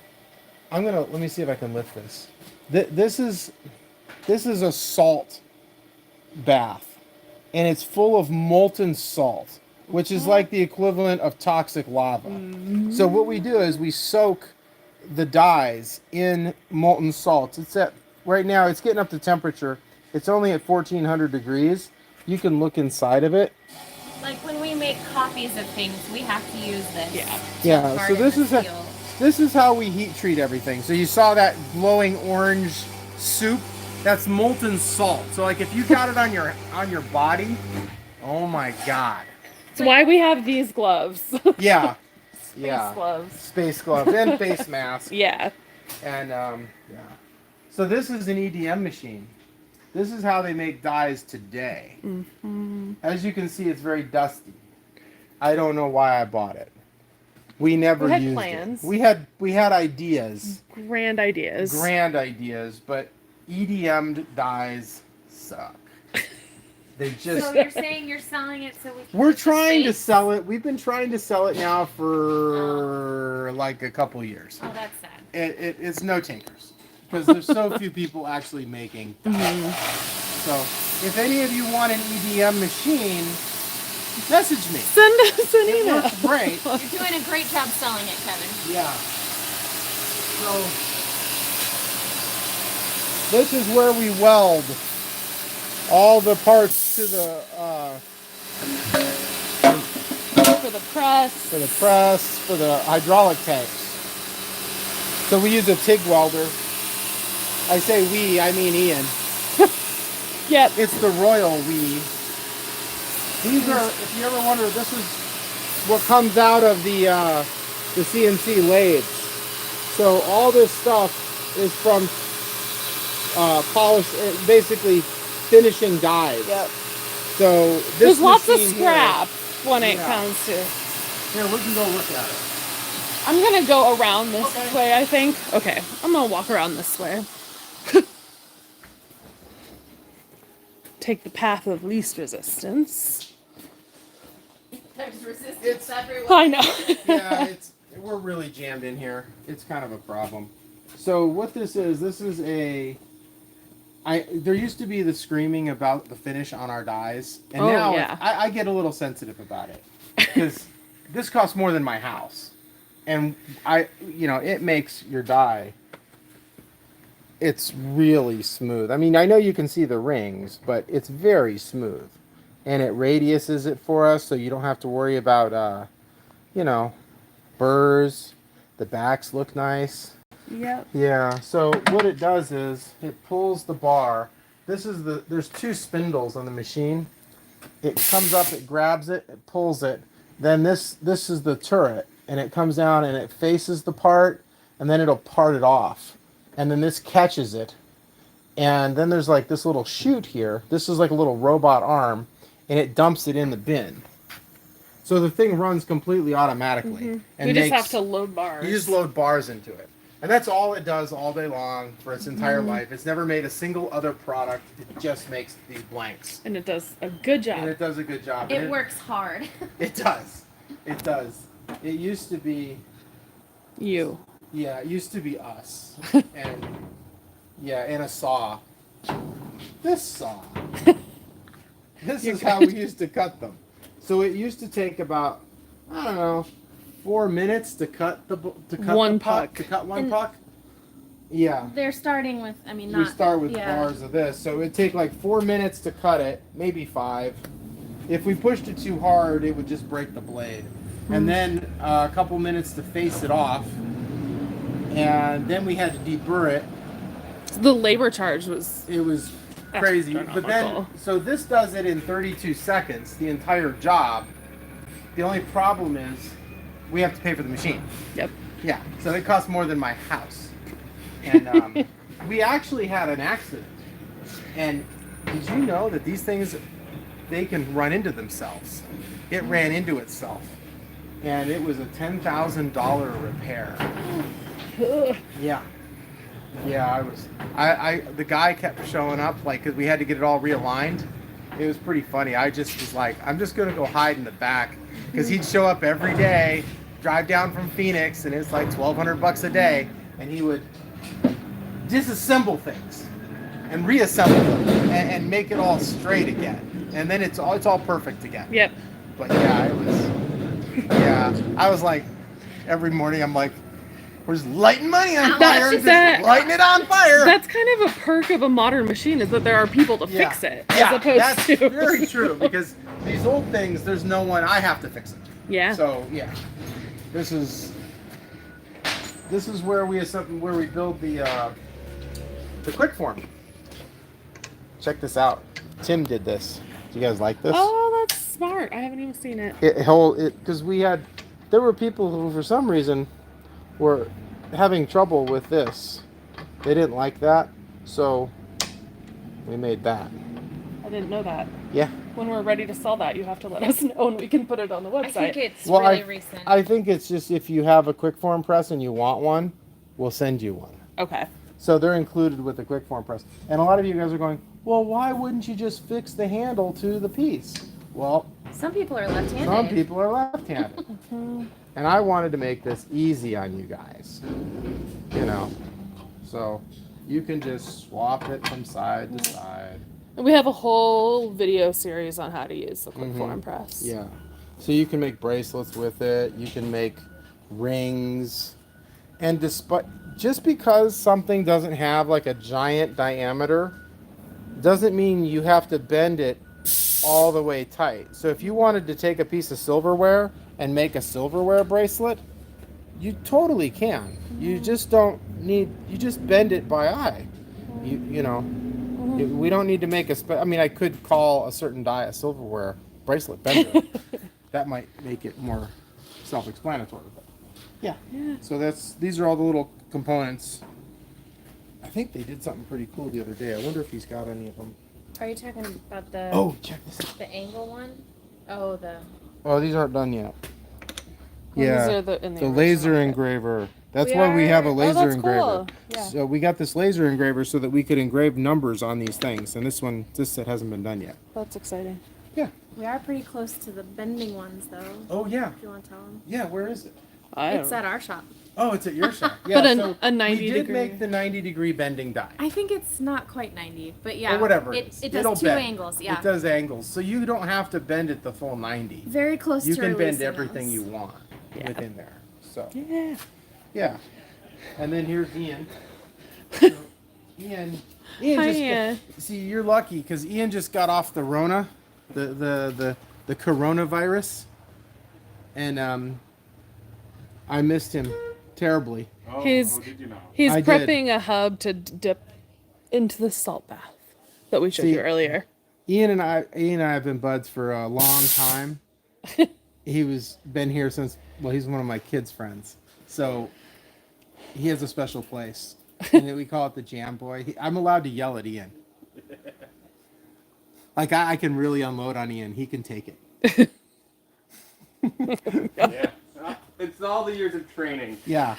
Let me see if I can lift this. This is a salt bath, and it's full of molten salt, which is like the equivalent of toxic lava. So what we do is we soak the dyes in molten salt. Right now it's getting up to temperature. It's only at 1400 degrees. You can look inside of it. Like when we make copies of things, we have to use this. Yeah. So harden this the is steel. this is how we heat treat everything. So you saw that glowing orange soup? That's molten salt. So like if you got it on your body, oh my god. That's why we have these gloves. Yeah. Space gloves. Space gloves and face mask. Yeah. And yeah. So this is an EDM machine. This is how they make dyes today. Mm-hmm. As you can see, it's very dusty. I don't know why I bought it. We never We had used plans. it. We had ideas. Grand ideas. Grand ideas, but EDM dyes suck. They just. So you're saying you're selling it so we can. We're get the trying to space? sell it. We've been trying to sell it now for like a couple years. Oh, that's sad. It's no takers because there's so few people actually making dyes. So if any of you want an EDM machine, message me. Send us an It email. works great. You're doing a great job selling it, Kevin. Yeah. So this is where we weld all the parts to the For the press. for the hydraulic tanks. So we use a TIG welder. I say we, I mean Ian. Yep. It's the royal we. These are, if you ever wonder, this is what comes out of the CNC lathes. So all this stuff is from polish, basically finishing dyes. Yep. So this There's lots of machine scrap when it Yeah. comes to. Here, we can go look at it. I'm gonna go around this Okay. way, I think. Okay, I'm gonna walk around this way. Take the path of least resistance. There's resistance It's- everywhere. I know. Yeah, we're really jammed in here. It's kind of a problem. So what this is there used to be the screaming about the finish on our dyes, and Oh, now yeah. I get a little sensitive about it because this costs more than my house, and it makes your dye. It's really smooth. I mean, I know you can see the rings, but it's very smooth, and it radiuses it for us, so you don't have to worry about burrs. The backs look nice. Yep. Yeah, so what it does is it pulls the bar. There's two spindles on the machine. It comes up, it grabs it, it pulls it. Then this is the turret, and it comes down and it faces the part, and then it'll part it off. And then this catches it. And then there's like this little chute here. This is like a little robot arm, and it dumps it in the bin. So the thing runs completely automatically. And We just have to load bars. You just load bars into it. And that's all it does all day long for its entire life. It's never made a single other product. It just makes these blanks. And it does a good job. And it does a good job. It And works hard. It does. It does. It used to be, You. yeah, it used to be us. And, yeah, and a saw. This saw. This is how we used to cut them. So it used to take about, I don't know, 4 minutes to cut One puck. puck. To cut one And- puck. Yeah. They're starting with, I mean, We not. start with yeah. bars of this, so it'd take like 4 minutes to cut it, maybe 5. If we pushed it too hard, it would just break the blade. And then a couple minutes to face it off, and then we had to deburr it. The labor charge was. It was crazy. But then, Astronomical. so this does it in 32 seconds, the entire job. The only problem is we have to pay for the machine. Yep. Yeah, so it costs more than my house. And we actually had an accident. And did you know that these things, they can run into themselves? It ran into itself. And it was a $10,000 repair. Yeah. Yeah, the guy kept showing up, like, because we had to get it all realigned. It was pretty funny. I just was like, I'm just going to go hide in the back. Because he'd show up every day, drive down from Phoenix, and it's like $1,200 a day. And he would disassemble things and reassemble them and make it all straight again. And then it's all perfect again. Yep. But yeah, it was, yeah. I was like, every morning I'm like, we're just lighting money on fire, just lighting it on fire. That's kind of a perk of a modern machine, is that there are people to fix it, as opposed that's to. very true, because these old things, there's no one, I have to fix it. Yeah. So yeah, this is where we build the quick form. Check this out. Tim did this. Do you guys like this? Oh, that's smart. I haven't even seen it. Because there were people who for some reason were having trouble with this. They didn't like that, so we made that. I didn't know that. Yeah. When we're ready to sell that, you have to let us know and we can put it on the website. I think it's really recent. I think it's just if you have a quick form press and you want one, we'll send you one. Okay. So they're included with the quick form press. And a lot of you guys are going, well, why wouldn't you just fix the handle to the piece? Well, Some people are left-handed. some people are left-handed. And I wanted to make this easy on you guys. You know. So you can just swap it from side to side. And we have a whole video series on how to use the quick form press. Yeah. So you can make bracelets with it. You can make rings. And just because something doesn't have like a giant diameter doesn't mean you have to bend it all the way tight. So if you wanted to take a piece of silverware and make a silverware bracelet, you totally can. You just don't need, you just bend it by eye. You know, we don't need to make I mean, I could call a certain die a silverware bracelet bender. That might make it more self-explanatory. But yeah. So these are all the little components. I think they did something pretty cool the other day. I wonder if he's got any of them. Are you talking about the Check this out. the angle one? Oh, Oh, these aren't done yet. Well, Yeah, these are in the the original laser kit. engraver. That's why we have a laser that's engraver. cool. Yeah. So we got this laser engraver so that we could engrave numbers on these things. And this set hasn't been done yet. That's exciting. Yeah. we are pretty close to the bending ones, though. Oh yeah. If you want to tell them. Yeah. Where is it? It's at our shop. Oh, it's at your shop. Yeah. But a 90 we did degree. make the 90-degree bending die. I think it's not quite 90, but yeah. Or whatever It is. does It'll two bend. angles, yeah. It does angles. So you don't have to bend it the full 90. Very close You to can bend releasing everything those. you want Yeah. within there. So Yeah. yeah. And then here's Ian. Ian Hi, just Ian. see, you're lucky because Ian just got off the Rona, the coronavirus, and I missed him terribly. He's I did. prepping a hub to dip into the salt bath that we showed See, you earlier. Ian and I have been buds for a long time. Been here since, well, he's one of my kids' friends, so he has a special place, and we call it the Jam Boy. I'm allowed to yell at Ian. Like I can really unload on Ian. He can take it. Yeah. It's all the years of training. Yeah.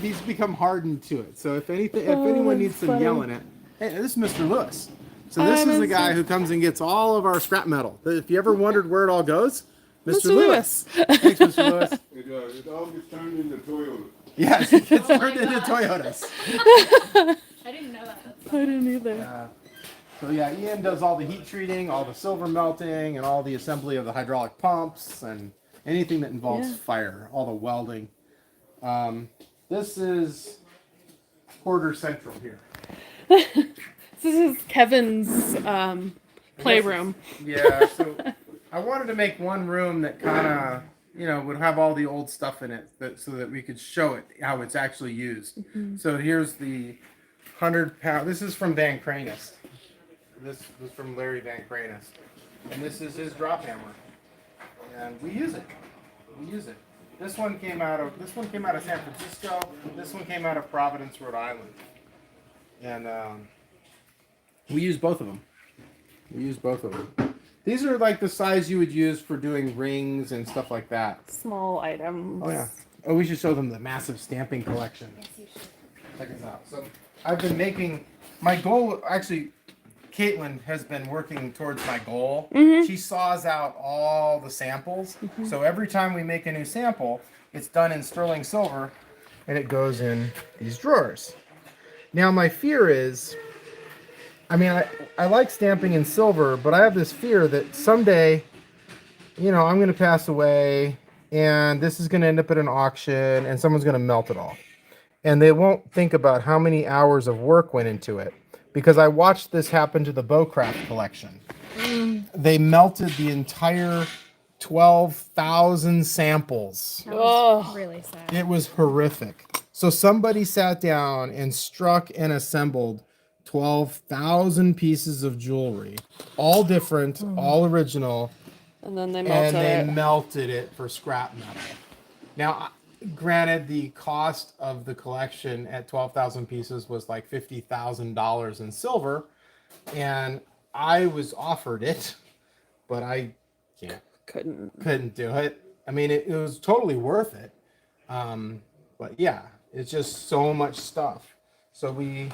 He's become hardened to it. So if anyone needs some yelling at, hey, this is Mr. Lewis. So this is the guy who comes and gets all of our scrap metal. If you ever wondered where it all goes, Mr. Lewis. Thanks, Mr. Lewis. It all gets turned into Toyota. Yes, it gets turned into Toyotas. I didn't know that. I didn't either. So yeah, Ian does all the heat treating, all the silver melting, and all the assembly of the hydraulic pumps, and anything that involves fire, all the welding. This is Quarter Central here. This is Kevin's playroom. Yeah, so I wanted to make one room that kind of, would have all the old stuff in it, so that we could show it how it's actually used. So here's the 100-pound. This is from Van Cranus. This was from Larry Van Cranus, and this is his drop hammer. And we use it. This one came out of San Francisco. This one came out of Providence, Rhode Island. And we use both of them. These are like the size you would use for doing rings and stuff like that. Small items. Oh yeah. Oh, we should show them the massive stamping collection. Check this out. So I've been making my goal. Actually, Caitlin has been working towards my goal. She saws out all the samples. So every time we make a new sample, it's done in sterling silver, and it goes in these drawers. Now my fear is, I mean, I like stamping in silver, but I have this fear that someday, you know, I'm going to pass away, and this is going to end up at an auction, and someone's going to melt it all. And they won't think about how many hours of work went into it. Because I watched this happen to the Bowcraft collection. They melted the entire 12,000 samples. That was really sad. It was horrific. So somebody sat down and struck and assembled 12,000 pieces of jewelry, all different, all original, And then they melted it for scrap metal. Now, granted, the cost of the collection at 12,000 pieces was like $50,000 in silver, and I was offered it, but I couldn't do it. I mean, it was totally worth it, but yeah, it's just so much stuff. So we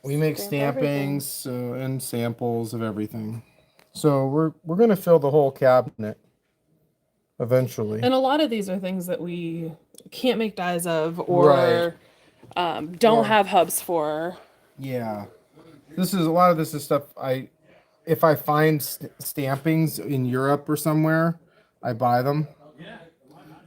make stampings and samples of everything. So we're gonna fill the whole cabinet eventually. And a lot of these are things that we can't make dies of or don't have hubs for. Yeah. A lot of this is stuff if I find stampings in Europe or somewhere, I buy them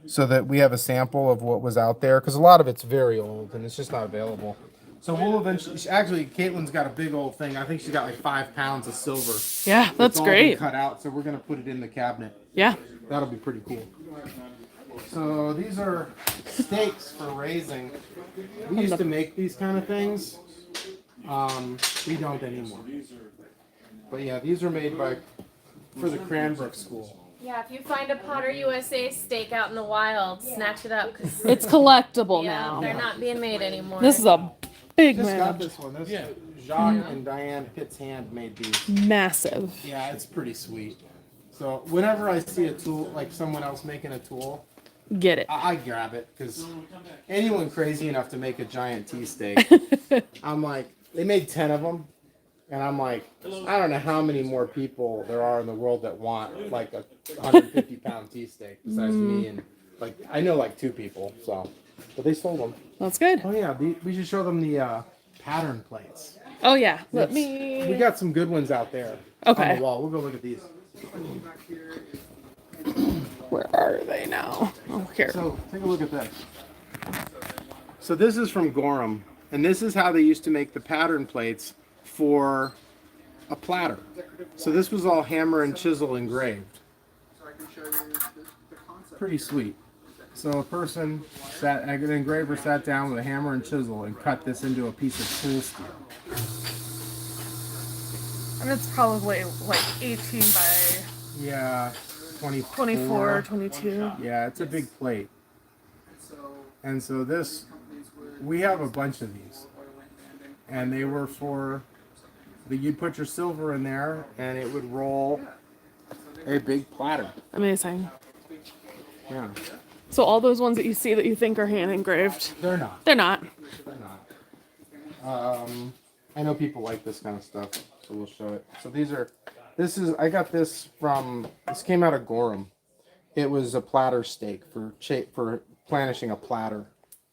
so that we have a sample of what was out there. Because a lot of it's very old and it's just not available. So we'll eventually, actually, Caitlin's got a big old thing. I think she's got like 5 pounds of silver. Yeah, that's all great. been cut out, so we're going to put it in the cabinet. Yeah. That'll be pretty cool. So these are stakes for raising. We used to make these kind of things. We don't anymore. But yeah, these are made for the Cranbrook School. Yeah, if you find a Potter USA steak out in the wild, snatch it up. 'Cause It's collectible yeah, now. they're not being made anymore. This is a big Just got man. this one. Jacques and Diane Pitt's hand made these. Massive. Yeah, it's pretty sweet. So whenever I see a tool, like someone else making a tool, Get it. I grab it because anyone crazy enough to make a giant tea steak, I'm like, they made 10 of them, and I'm like, I don't know how many more people there are in the world that want like a 150-pound tea steak besides me, and like I know like 2 people, so but they sold them. That's good. Oh yeah, we should show them the pattern plates. Oh yeah. We got some good ones out there Okay. on the wall. We'll go look at these. Where are they now? Oh, here. So take a look at this. So this is from Gorham, and this is how they used to make the pattern plates for a platter. So this was all hammer and chisel engraved. Pretty sweet. So an engraver sat down with a hammer and chisel and cut this into a piece of tool steel. And it's probably like 18 by Yeah, 24, 22. Yeah, it's a big plate. And so we have a bunch of these. And they were you'd put your silver in there and it would roll a big platter. Amazing. Yeah. So all those ones that you see that you think are hand engraved, They're not. they're not. They're not. I know people like this kind of stuff, so we'll show it. So I got this came out of Gorham. It was a platter stake for planishing a platter.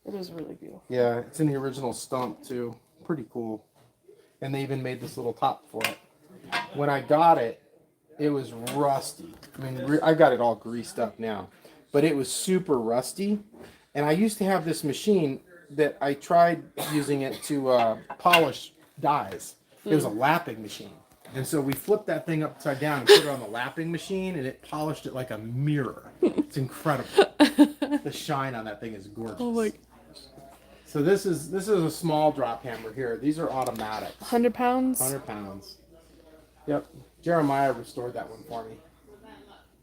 It is really beautiful. Yeah, it's in the original stump too. Pretty cool. And they even made this little top for it. When I got it, it was rusty. I mean, I got it all greased up now, but it was super rusty. And I used to have this machine that I tried using it to polish dies. It was a lapping machine. And so we flipped that thing upside down and put it on the lapping machine, and it polished it like a mirror. It's incredible. The shine on that thing is gorgeous. Oh my. So this is a small drop hammer here. These are automatic. 100 pounds? 100 pounds. Yep. Jeremiah restored that one for me.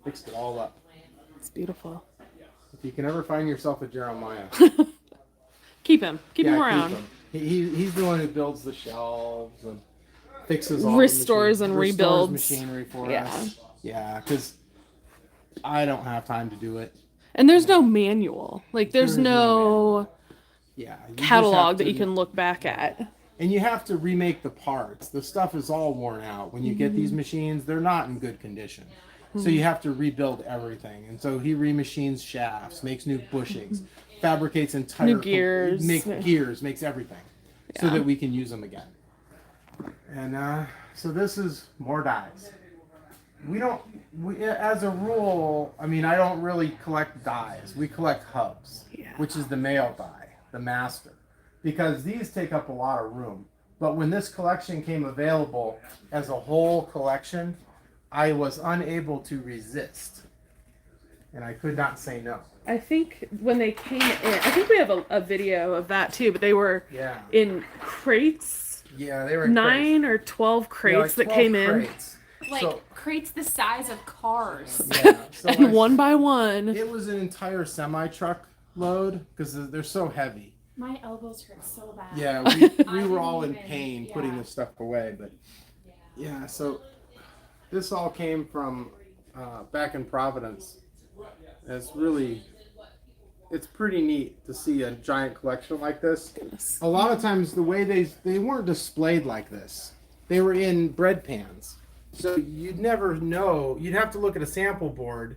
Fixed it all up. It's beautiful. If you can ever find yourself a Jeremiah, Keep him yeah, around. keep him. He's the one who builds the shelves and fixes all Restores the and restores rebuilds. machinery for Yeah. us. Yeah, because I don't have time to do it. And there's no manual. Like there's no Yeah, you just catalog have that to- you can look back at. And you have to remake the parts. The stuff is all worn out. When you get these machines, they're not in good condition. So you have to rebuild everything. And so he remachines shafts, makes new bushings, fabricates entire New gears. makes everything, so that we can use them again. And so this is more dies. We don't, as a rule, I mean, I don't really collect dies. We collect hubs, which is the male die, the master, because these take up a lot of room. But when this collection came available as a whole collection, I was unable to resist, and I could not say no. I think when they came in, I think we have a video of that too, but they were Yeah. in crates, Yeah, they were in 9 or 12 crates Yeah, like that 12 came in. crates. Like So- crates the size of cars. Yeah, so And I- one by one. it was an entire semi-truck load because they're so heavy. My elbows hurt so bad. Yeah, we were all in even- pain yeah. putting this stuff away, but yeah, so this all came from back in Providence. It's pretty neat to see a giant collection like this. Goodness. A lot of times the way they weren't displayed like this. They were in bread pans. So you'd never know. You'd have to look at a sample board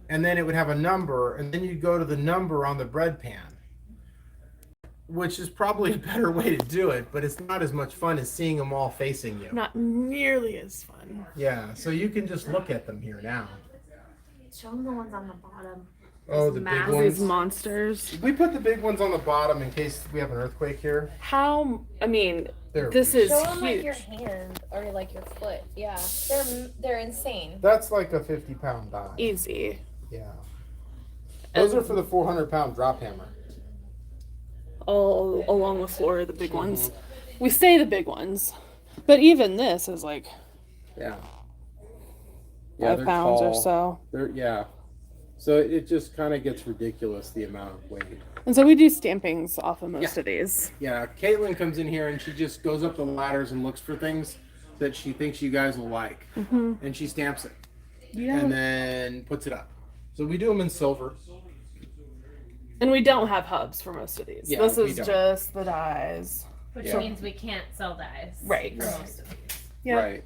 and then it would have a number and then you'd go to the number on the bread pan. Which is probably a better way to do it, but it's not as much fun as seeing them all facing you. Not nearly as fun. Yeah, so you can just look at them here now. Show them the ones on the bottom. Oh, the big massive. These ones. monsters. We put the big ones on the bottom in case we have an earthquake here. How, I mean, They're this is Show them like your huge. hand or like your foot. Yeah, they're insane. That's like a 50-pound die. Easy. Yeah. Those are for the 400-pound drop hammer. All along the floor, the big ones. We say the big ones. But even this is like Yeah. 5 pounds or so. Yeah. So it just kind of gets ridiculous, the amount of weight. And so we do stampings off of most of these. Yeah, Caitlin comes in here and she just goes up the ladders and looks for things that she thinks you guys will like. And she stamps it. Yeah. And then puts it up. So we do them in silver. And we don't have hubs for most of these. Yeah, This we is don't. just the dies. Which Yeah. means we can't sell dies. Right. For most of these. Yeah. Right.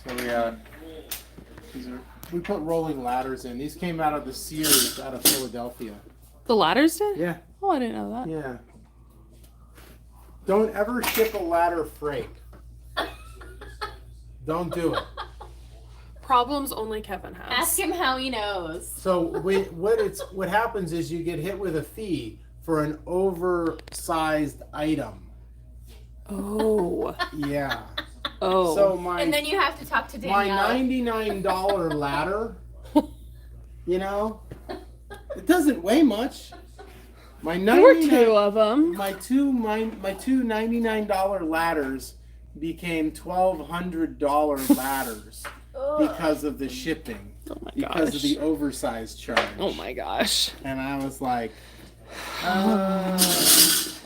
So we put rolling ladders in. These came out of the Sears out of Philadelphia. The ladders did? Yeah. Oh, I didn't know that. Yeah. Don't ever ship a ladder freight. Don't do it. Problems only Kevin has. Ask him how he knows. So what happens is you get hit with a fee for an oversized item. Oh. Yeah. Oh. So And then you have to talk to my Danielle. $99 ladder, you know, it doesn't weigh much. My there were 99 2 of them. my two $99 ladders became $1,200 ladders because of the shipping, Oh my because of gosh. the oversized charge. Oh my gosh. And I was like,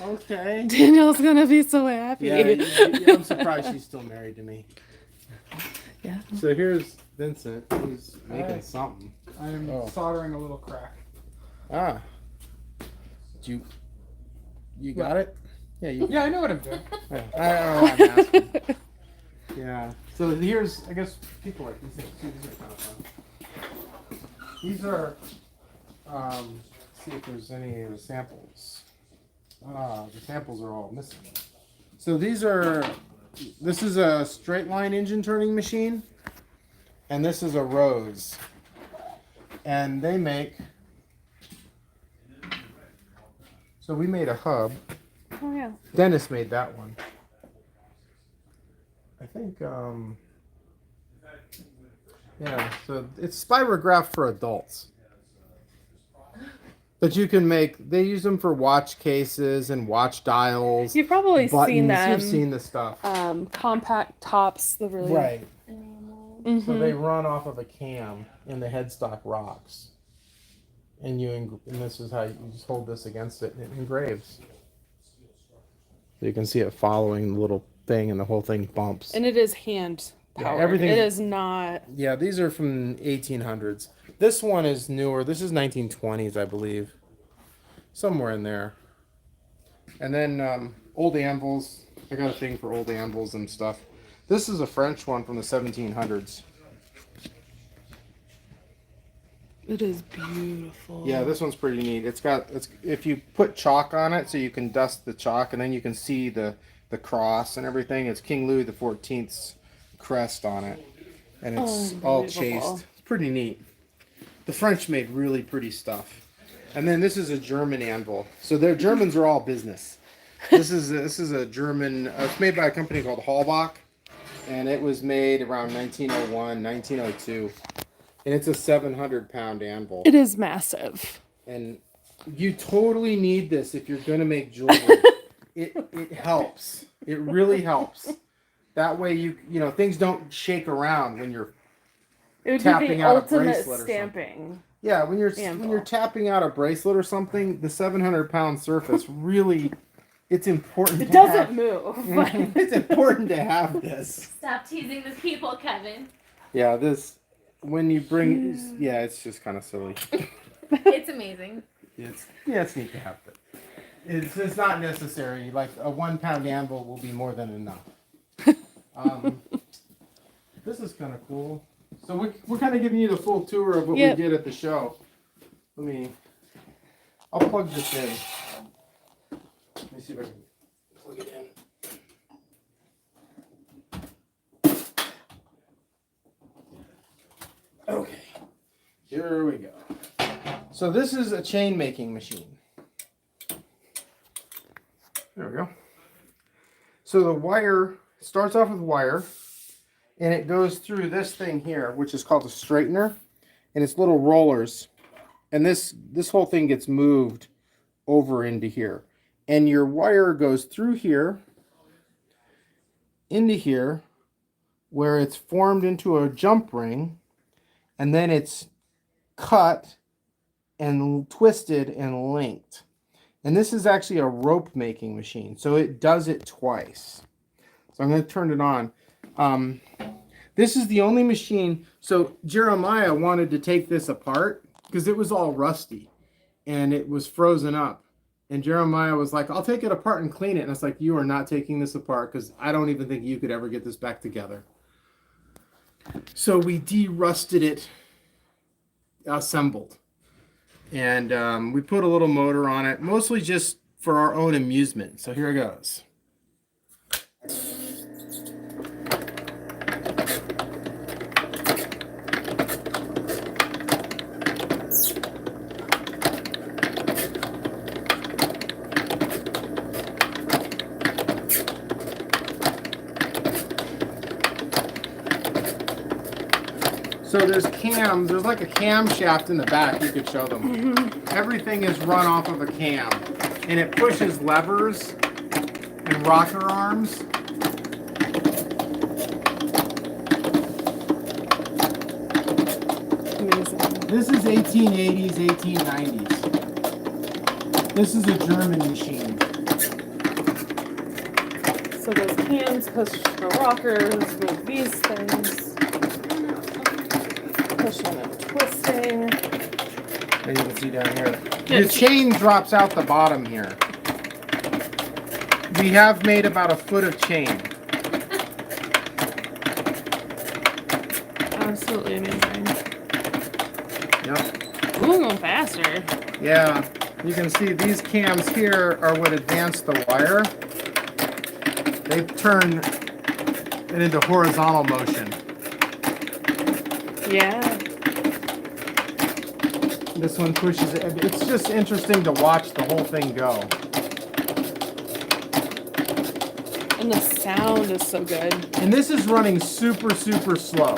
okay. Danielle's gonna be so happy. Yeah, I'm surprised she's still married to me. Yeah. So here's Vincent. He's making Alright. something. I'm Oh. soldering a little crack. Ah. You got it? Yeah, you. Yeah, I know what I'm doing. Yeah, I don't know why I'm asking. Yeah. So here's, I guess, people like these things too. These are kind of fun. These are, see if there's any of the samples. The samples are all missing. So this is a straight line engine turning machine, and this is a Rose. And they make, so we made a hub. Oh yeah. Dennis made that one. I think, yeah, so it's spirograph for adults. But you can make, they use them for watch cases and watch dials. You've probably buttons. seen them. You've seen the stuff. Compact tops, the really Right. So they run off of a cam and the headstock rocks. And this is how you just hold this against it and it engraves. So you can see it following the little thing and the whole thing bumps. And it is hand powered. everything- It is not. Yeah, these are from 1800s. This one is newer. This is 1920s, I believe. Somewhere in there. And then old anvils. I got a thing for old anvils and stuff. This is a French one from the 1700s. It is beautiful. Yeah, this one's pretty neat. It's if you put chalk on it, so you can dust the chalk, and then you can see the cross and everything. It's King Louis XIV's crest on it, and it's all chased. It's pretty neat. The French made really pretty stuff. And then this is a German anvil. So their Germans are all business. This is a German. It's made by a company called Halbach, and it was made around 1901, 1902. And it's a 700-pound anvil. It is massive. And you totally need this if you're going to make jewelry. It helps. It really helps. That way you know things don't shake around when you're It would tapping be the out a ultimate bracelet or stamping. yeah, when you're anvil. tapping out a bracelet or something, the 700-pound surface really it's important. It doesn't move. It's important to have this. Stop teasing the people, Kevin. Yeah, this when you bring it's just kind of silly. It's amazing. It's neat to have it. It's not necessary. Like a 1-pound anvil will be more than enough. This is kind of cool. So we're kind of giving you the full tour of what we did at the show. I'll plug this in. Let me see if I can plug it in. Okay, here we go. So this is a chain making machine. There we go. So the wire starts off with wire, and it goes through this thing here, which is called a straightener, and it's little rollers, and this whole thing gets moved over into here, and your wire goes through here, into here, where it's formed into a jump ring, and then it's cut and twisted and linked. And this is actually a rope making machine, so it does it twice. So I'm going to turn it on. This is the only machine. So Jeremiah wanted to take this apart because it was all rusty and it was frozen up. And Jeremiah was like, I'll take it apart and clean it. And it's like, you are not taking this apart because I don't even think you could ever get this back together. So we de-rusted it, assembled. And we put a little motor on it, mostly just for our own amusement. So here it goes. So there's cams, there's like a cam shaft in the back, you could show them. Everything is run off of a cam. And it pushes levers and rocker arms. Amazing. This is 1880s, 1890s. This is a German machine. So those cams push the rockers, move these things. Pushing and twisting. And you can see down here. The chain drops out the bottom here. We have made about a foot of chain. Absolutely amazing. Yep. Ooh, going faster. Yeah. You can see these cams here are what advance the wire. They turn it into horizontal motion. Yeah. This one pushes it. It's just interesting to watch the whole thing go. And the sound is so good. And this is running super, super slow.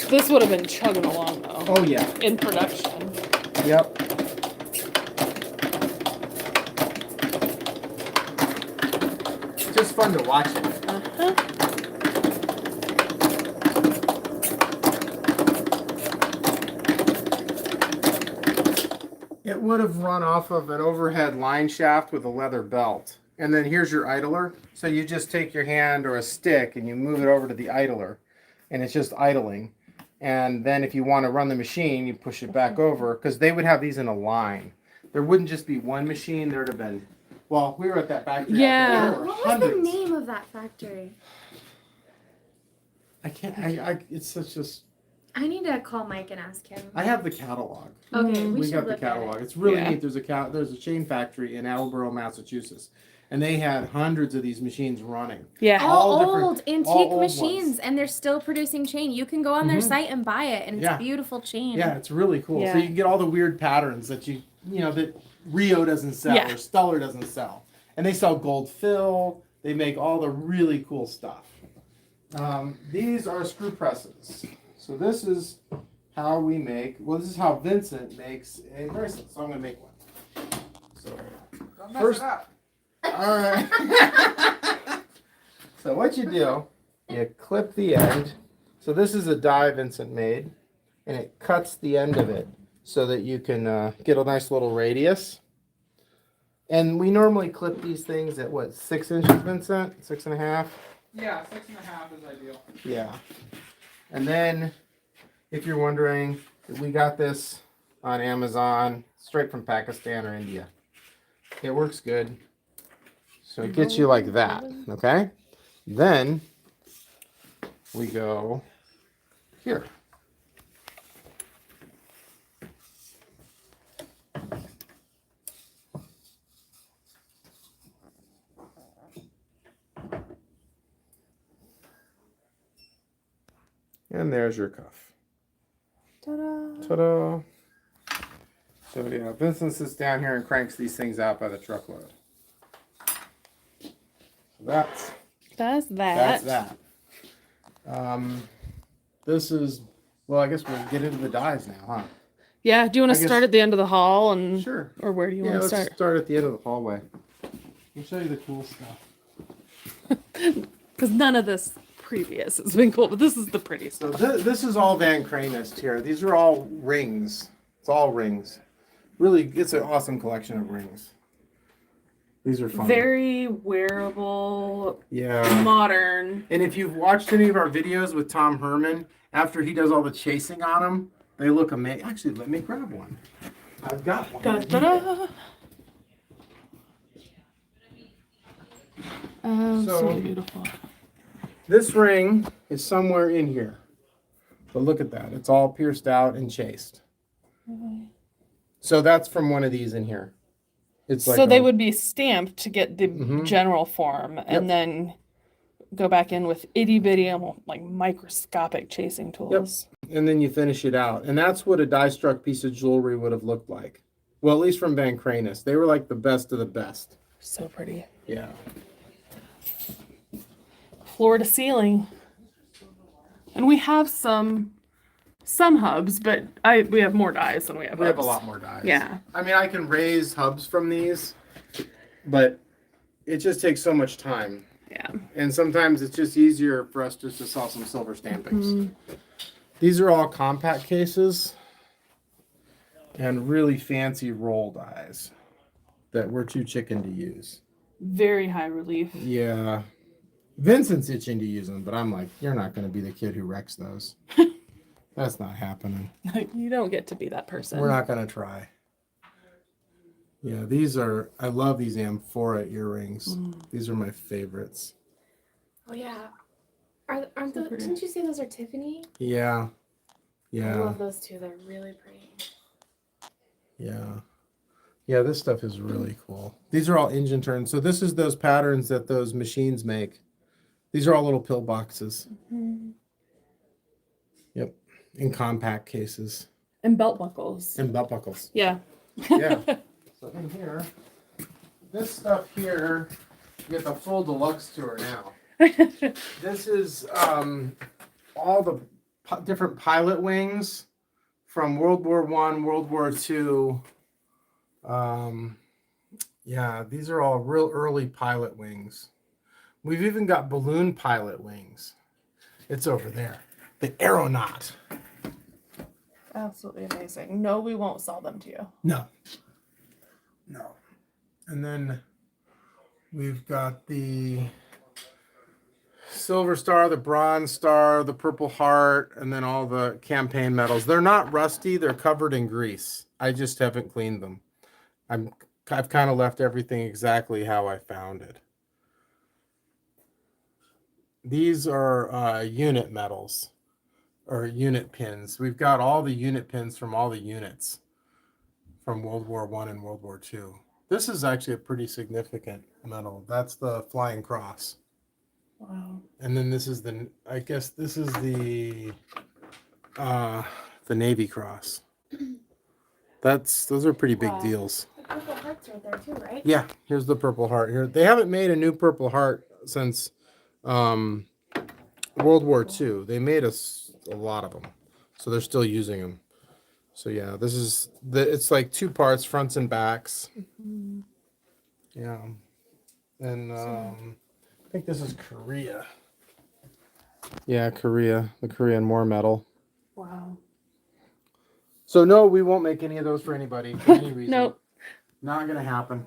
This would have been chugging along though. Oh yeah. In production. Yep. Just fun to watch it. Uh-huh. it would have run off of an overhead line shaft with a leather belt. And then here's your idler. So you just take your hand or a stick and you move it over to the idler, and it's just idling. And then if you want to run the machine, you push it back over, because they would have these in a line. There wouldn't just be one machine. There'd have been, well, we were at that factory. Yeah. There were What was hundreds. the name of that factory? I can't, it's such a, I need to call Mike and ask him. I have the catalog. Okay, We should got the look at catalog. it. It's really Yeah. neat. There's a chain factory in Attleboro, Massachusetts, and they had hundreds of these machines running. Yeah. All different- old antique all old machines, ones. and they're still producing chain. You can go on their site and buy it, and it's Yeah. beautiful chain. Yeah, it's really cool. Yeah. So you can get all the weird patterns that that Rio doesn't sell Yeah. or Stellar doesn't sell, and they sell gold fill. They make all the really cool stuff. These are screw presses. So this is how we make. Well, this is how Vincent makes a bracelet. So I'm gonna make one. So first, all right. So what you do, you clip the end. So this is a die Vincent made, and it cuts the end of it so that you can get a nice little radius. And we normally clip these things at what, 6 inches, Vincent? 6.5? Yeah, 6.5 is ideal. Yeah. And then, if you're wondering, we got this on Amazon, straight from Pakistan or India. It works good. So it gets you like that, okay? Then, we go here. And there's your cuff. Ta-da. Ta-da! So yeah, Vincent sits down here and cranks these things out by the truckload. So that's That's that. that. This is, well, I guess we'll get into the dies now, huh? Yeah. Do you want I to guess- start at the end of the hall and Sure. or where do you Yeah, want to let's start? start at the end of the hallway. I'll show you the cool stuff. Because none of this previous has been cool, but this is the pretty So stuff. this is all Van Cranist here. These are all rings. It's all rings. Really, it's an awesome collection of rings. These are fun. Very wearable, Yeah. modern. And if you've watched any of our videos with Tom Herman, after he does all the chasing on them, they look amazing. Actually, let me grab one. I've got one. Da, da, da. So So- beautiful. This ring is somewhere in here. But look at that. It's all pierced out and chased. So that's from one of these in here. It's like So they a- would be stamped to get the Mhm. general form, and then go back in with itty bitty, like microscopic chasing tools. and then you finish it out. And that's what a die struck piece of jewelry would have looked like. Well, at least from Van Cranist. They were like the best of the best. So pretty. Yeah. Floor to ceiling. And we have some hubs, but we have more dies than we have We have a hubs. lot more dies. Yeah. I mean, I can raise hubs from these, but it just takes so much time. Yeah. And sometimes it's just easier for us just to sell some silver stampings. Mm-hmm. These are all compact cases and really fancy roll dies that we're too chicken to use. Very high relief. Yeah. Vincent's itching to use them, but I'm like, you're not going to be the kid who wrecks those. That's not happening. You don't get to be that person. We're not going to try. Yeah, I love these amphora earrings. These are my favorites. Oh yeah. Aren't those? pretty. Didn't you say those are Tiffany? Yeah. I Yeah. love those too. They're really pretty. Yeah. Yeah, this stuff is really cool. These are all engine turns. So this is those patterns that those machines make. These are all little pill boxes. Yep. In compact cases. And belt buckles. And belt buckles. Yeah. Yeah. So in here, this stuff here, you get the full deluxe tour now. This is all the different pilot wings from World War I, World War II. Yeah, these are all real early pilot wings. We've even got balloon pilot wings. It's over there. The aeronaut. Absolutely amazing. No, we won't sell them to you. No, No. And then we've got the Silver Star, the Bronze Star, the Purple Heart, and then all the campaign medals. They're not rusty, they're covered in grease. I just haven't cleaned them. I've kind of left everything exactly how I found it. These are unit medals or unit pins. We've got all the unit pins from all the units from World War I and World War II. This is actually a pretty significant medal. That's the Flying Cross. Wow. And then this is I guess this is the Navy Cross. Those are pretty big deals. The Purple Heart's right there too, right? Yeah, here's the Purple Heart here. They haven't made a new Purple Heart since World War II. They made a lot of them, so they're still using them. So yeah, this is it's like two parts, fronts and backs. Mm-hmm. Yeah, and I think this is Korea. Yeah, Korea, the Korean War medal. Wow. So no, we won't make any of those for anybody for any reason. Nope. Not gonna happen.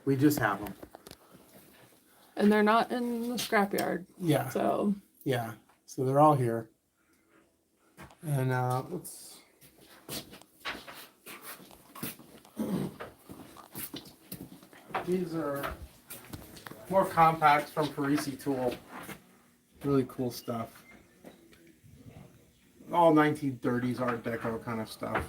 We just have them. And they're not in the scrapyard. Yeah. So. Yeah. So they're all here. And let's. These are more compact from Parisi Tool. Really cool stuff. All 1930s Art Deco kind of stuff.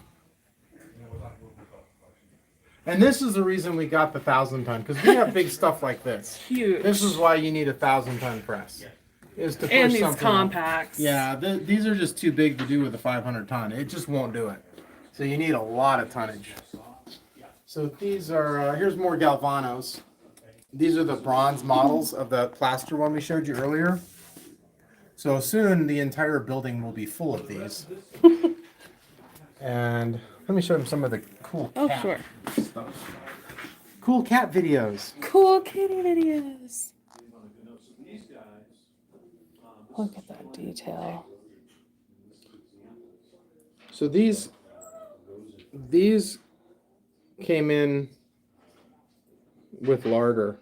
And this is the reason we got the 1,000-ton, because we have big stuff like this. Huge. This is why you need a 1,000-ton press. Is to push And these something compacts. Yeah, these are just too big to do with a 500-ton. It just won't do it. So you need a lot of tonnage. So these are, here's more Galvanos. These are the bronze models of the plaster one we showed you earlier. So soon the entire building will be full of these. And let me show them some of the cool cat stuff. Cool cat videos. Cool kitty videos. Look at that detail. So these came in with larder.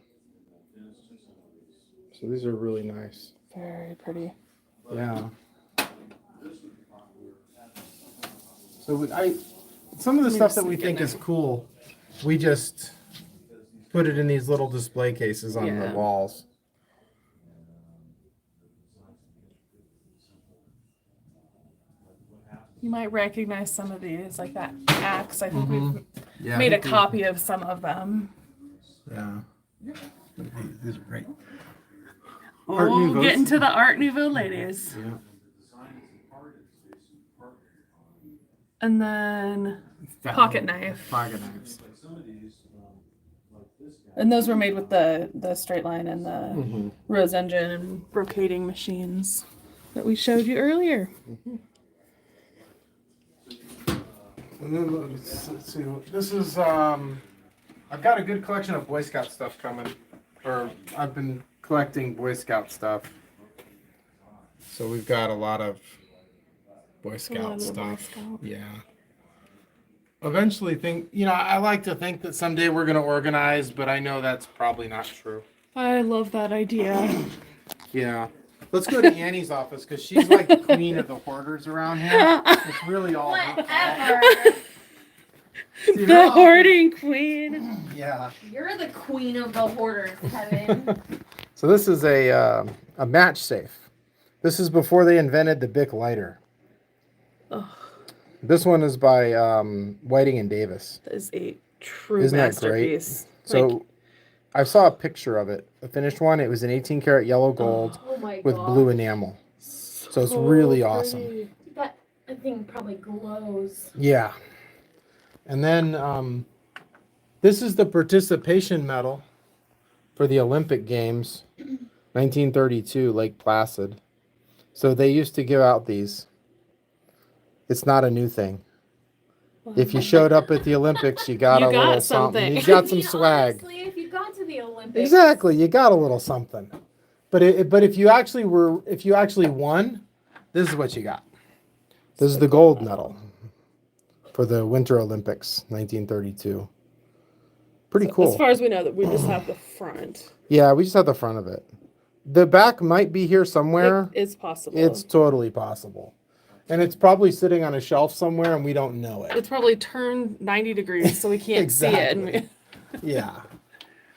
So these are really nice. Very pretty. Yeah. So some of the stuff that we think is cool, we just put it in these little display cases on the walls. You might recognize some of these, like that axe. I think we've made a copy of some of them. Yeah. These are great. Oh, getting to the Art Nouveau ladies. Yeah. And then pocket knife. Pocket knives. And those were made with the straight line and the rose engine and brocading machines that we showed you earlier. And then let's see. This is I've got a good collection of Boy Scout stuff coming, or I've been collecting Boy Scout stuff. So we've got a lot of Boy Scout stuff. Yeah. Eventually, I like to think that someday we're going to organize, but I know that's probably not true. I love that idea. Yeah. Let's go to Annie's office because she's like the queen of the hoarders around here. It's really all. Whatever. The hoarding queen. Yeah. You're the queen of the hoarders, Kevin. So this is a match safe. This is before they invented the Bic lighter. Oh, This one is by Whiting and Davis. that is a true Isn't that great? masterpiece. So I saw a picture of it, a finished one. It was an 18 karat yellow gold Oh my with god. blue enamel. So it's really awesome. That thing probably glows. Yeah. And then this is the participation medal for the Olympic Games, 1932, Lake Placid. So they used to give out these. It's not a new thing. If you showed up at the Olympics, you got You a got little something. You got some I mean, swag. Honestly, if you got to the Olympics. Exactly, you got a little something. But if you actually won, this is what you got. This is the gold medal for the Winter Olympics, 1932. Pretty So, cool. As far as we know, that we just have the front. Yeah, we just have the front of it. The back might be here somewhere. It is possible. It's totally possible. And it's probably sitting on a shelf somewhere and we don't know it. It's probably turned 90 degrees, so we can't see it. Exactly. Yeah.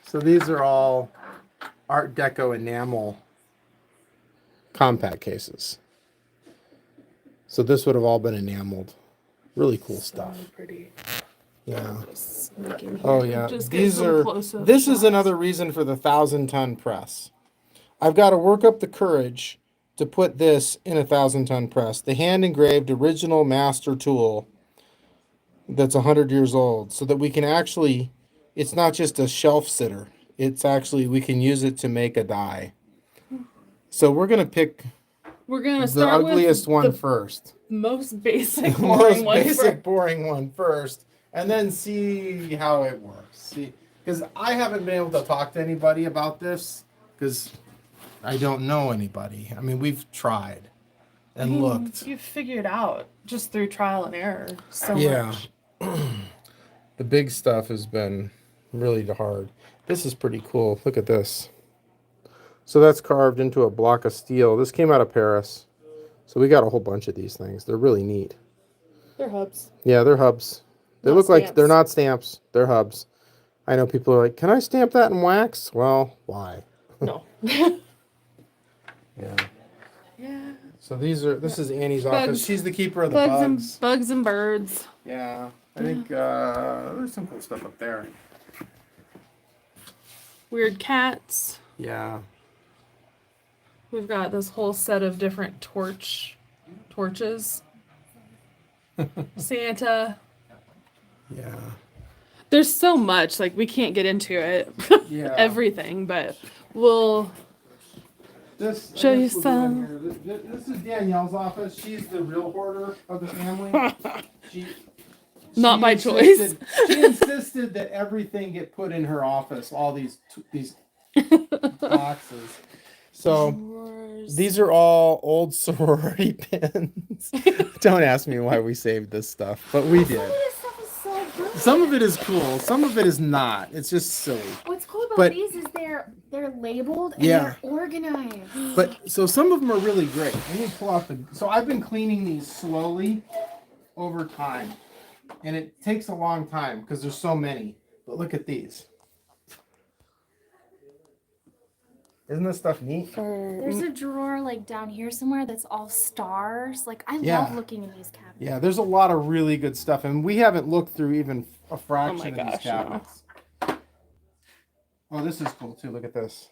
So these are all Art Deco enamel compact cases. So this would have all been enameled. Really cool stuff. Pretty. Yeah. Just making Oh here. yeah. Just get These some are. close-up This is shots. another reason for the 1,000-ton press. I've got to work up the courage to put this in a 1,000-ton press. The hand engraved original master tool that's 100 years old, so that we can actually. It's not just a shelf sitter. It's actually we can use it to make a die. So we're gonna pick We're gonna the start ugliest with one the first. most basic, The boring most one basic, first. boring one first, and then see how it works. See, because I haven't been able to talk to anybody about this because I don't know anybody. I mean, we've tried and looked. You've figured out just through trial and error so Yeah. much. The big stuff has been really hard. This is pretty cool. Look at this. So that's carved into a block of steel. This came out of Paris. So we got a whole bunch of these things. They're really neat. They're hubs. Yeah, they're hubs. They Not look like stamps. they're not stamps. They're hubs. I know people are like, can I stamp that in wax? Well, why? No. Yeah. Yeah. So this is Annie's Bugs. office. She's the keeper of the Bugs bugs. and birds. Yeah. I think there's some cool stuff up there. Weird cats. Yeah. We've got this whole set of different torches. Santa. Yeah. There's so much, like we can't get into it. Yeah. Everything, but we'll This Show I you guess we'll go in some. here. This is Danielle's office. She's the real hoarder of the family. She Not by insisted- She insisted that everything get put in her office. All these boxes. So drawers. these are all old sorority pins. Don't ask me why we saved this stuff, but we did. This stuff is so good. Some of it is cool. Some of it is not. It's just silly. What's cool about But- these is they're labeled and Yeah. they're organized. But so some of them are really great. Let me pull out the. So I've been cleaning these slowly over time, and it takes a long time because there's so many. But look at these. Isn't this stuff neat? There's a drawer like down here somewhere that's all stars. Like I Yeah. love looking in these cabinets. Yeah, there's a lot of really good stuff, and we haven't looked through even a fraction of these gosh, no. cabinets. Oh, this is cool too. Look at this.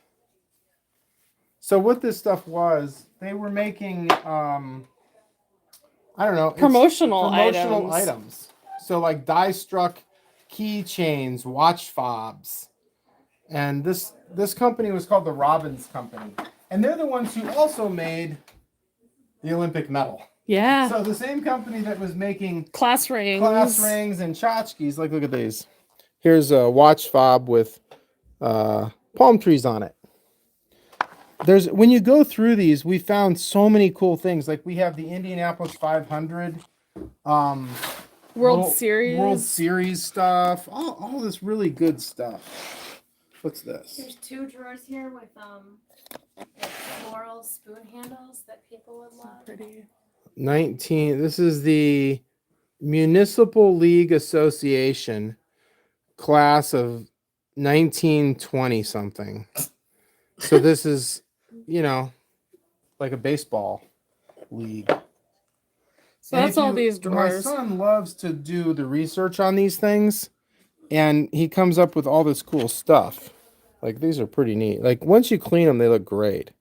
So what this stuff was, they were making, I don't know, Promotional items. So like die-struck keychains, watch fobs, and this company was called the Robbins Company, and they're the ones who also made the Olympic medal. Yeah. So the same company that was making Class rings. class rings and tchotchkes, like look at these. Here's a watch fob with palm trees on it. There's when you go through these, we found so many cool things. Like we have the Indianapolis 500, World Series stuff. All this really good stuff. What's this? There's two drawers here with like floral spoon handles that people would love. Pretty. 19. This is the Municipal League Association class of 1920 something. So this is, like a baseball league. So And that's if all you- these drawers. My son loves to do the research on these things, and he comes up with all this cool stuff. Like these are pretty neat. Like once you clean them, they look great.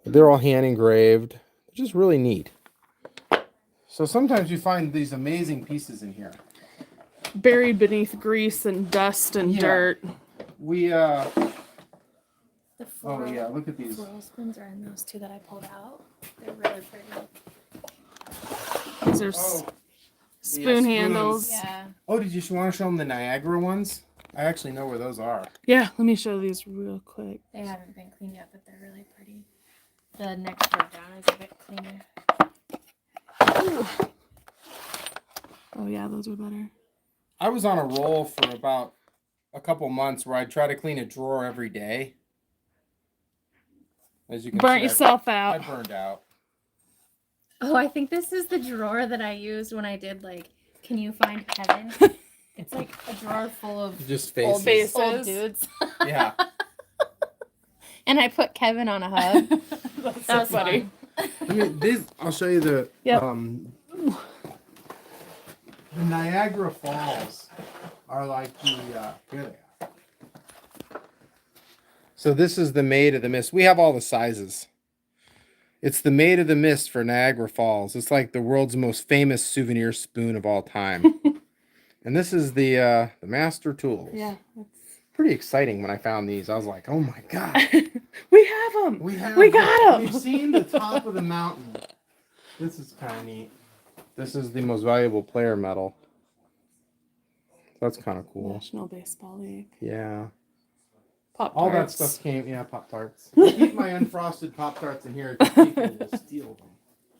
They're all hand engraved. They're just really neat. So sometimes you find these amazing pieces in here. Buried beneath grease and dust and Yeah. dirt. We The oh floral, yeah, look at these. floral spoons are in those two that I pulled out. They're really pretty. These are Oh, spoon spoons. handles. Yeah. Oh, did you want to show them the Niagara ones? I actually know where those are. Yeah, let me show these real quick. They haven't been cleaned yet, but they're really pretty. The next row down is a bit cleaner. Oh yeah, those are better. I was on a roll for about a couple months where I try to clean a drawer every day. As you can Burnt see, yourself I out. burned out. Oh, I think this is the drawer that I used when I did like, can you find Kevin? It's like a drawer full of Just Old faces. faces. old dudes. Yeah. And I put Kevin on a hub. That's That was funny. fun. I mean, this. I'll show you the Yep. The Niagara Falls are like the here they are. So this is the Maid of the Mist. We have all the sizes. It's the Maid of the Mist for Niagara Falls. It's like the world's most famous souvenir spoon of all time. And this is the Master Tools. Yeah. Pretty exciting when I found these. I was like, oh my god. We have them. We got 'em. We've seen the top of the mountain. This is kind of neat. This is the most valuable player medal. That's kind of cool. National Baseball League. Yeah. Pop All that Tarts. stuff came, yeah, Pop-Tarts. I keep my unfrosted Pop-Tarts in here because people will steal them.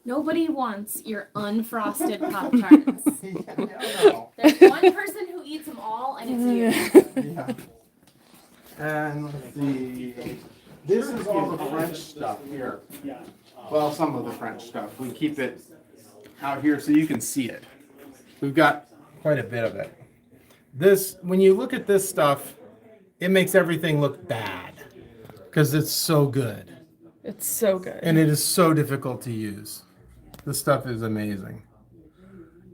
Nobody wants your unfrosted Pop Tarts. Yeah, I know. There's one person who eats them all, and it's you. Yeah. And let's see. This is all the French stuff here. Well, some of the French stuff. We keep it out here so you can see it. We've got quite a bit of it. This, when you look at this stuff, it makes everything look bad because it's so good. It's so good. And it is so difficult to use. This stuff is amazing.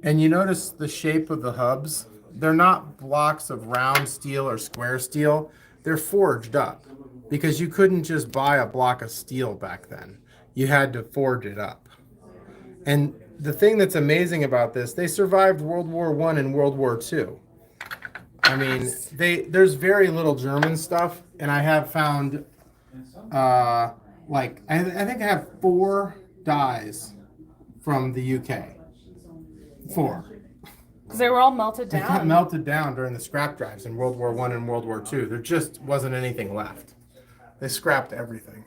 And you notice the shape of the hubs? They're not blocks of round steel or square steel. They're forged up because you couldn't just buy a block of steel back then. You had to forge it up. And the thing that's amazing about this, they survived World War I and World War II. I mean, there's very little German stuff, and I have found, I think I have 4 dies from the UK. 4. Because they were all melted They got down. melted down during the scrap drives in World War I and World War II. There just wasn't anything left. They scrapped everything.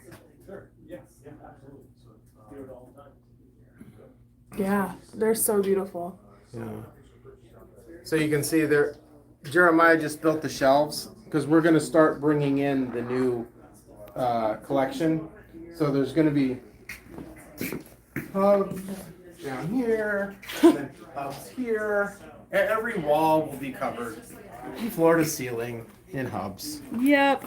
Yeah, they're so beautiful. Yeah. So you can see there, Jeremiah just built the shelves because we're going to start bringing in the new collection. So there's going to be hubs down here, and then hubs here. Every wall will be covered, floor to ceiling, in hubs. Yep.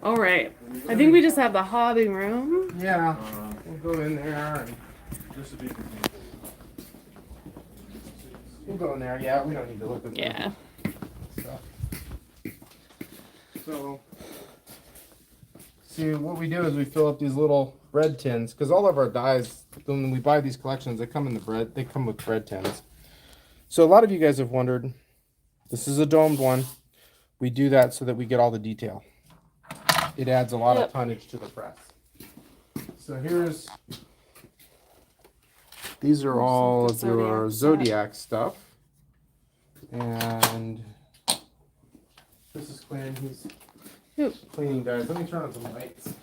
All right. I think we just have the hobby room. Yeah, we'll go in there. And we'll go in there. Yeah, we don't need to look at Yeah. stuff. So, see, what we do is we fill up these little bread tins because all of our dyes, when we buy these collections, they come in the bread. They come with bread tins. So a lot of you guys have wondered. This is a domed one. We do that so that we get all the detail. It adds a lot of tonnage to the press. So here's. These are all of your Zodiac stuff. And this is Quinn. He's cleaning dyes. Let me turn on some lights.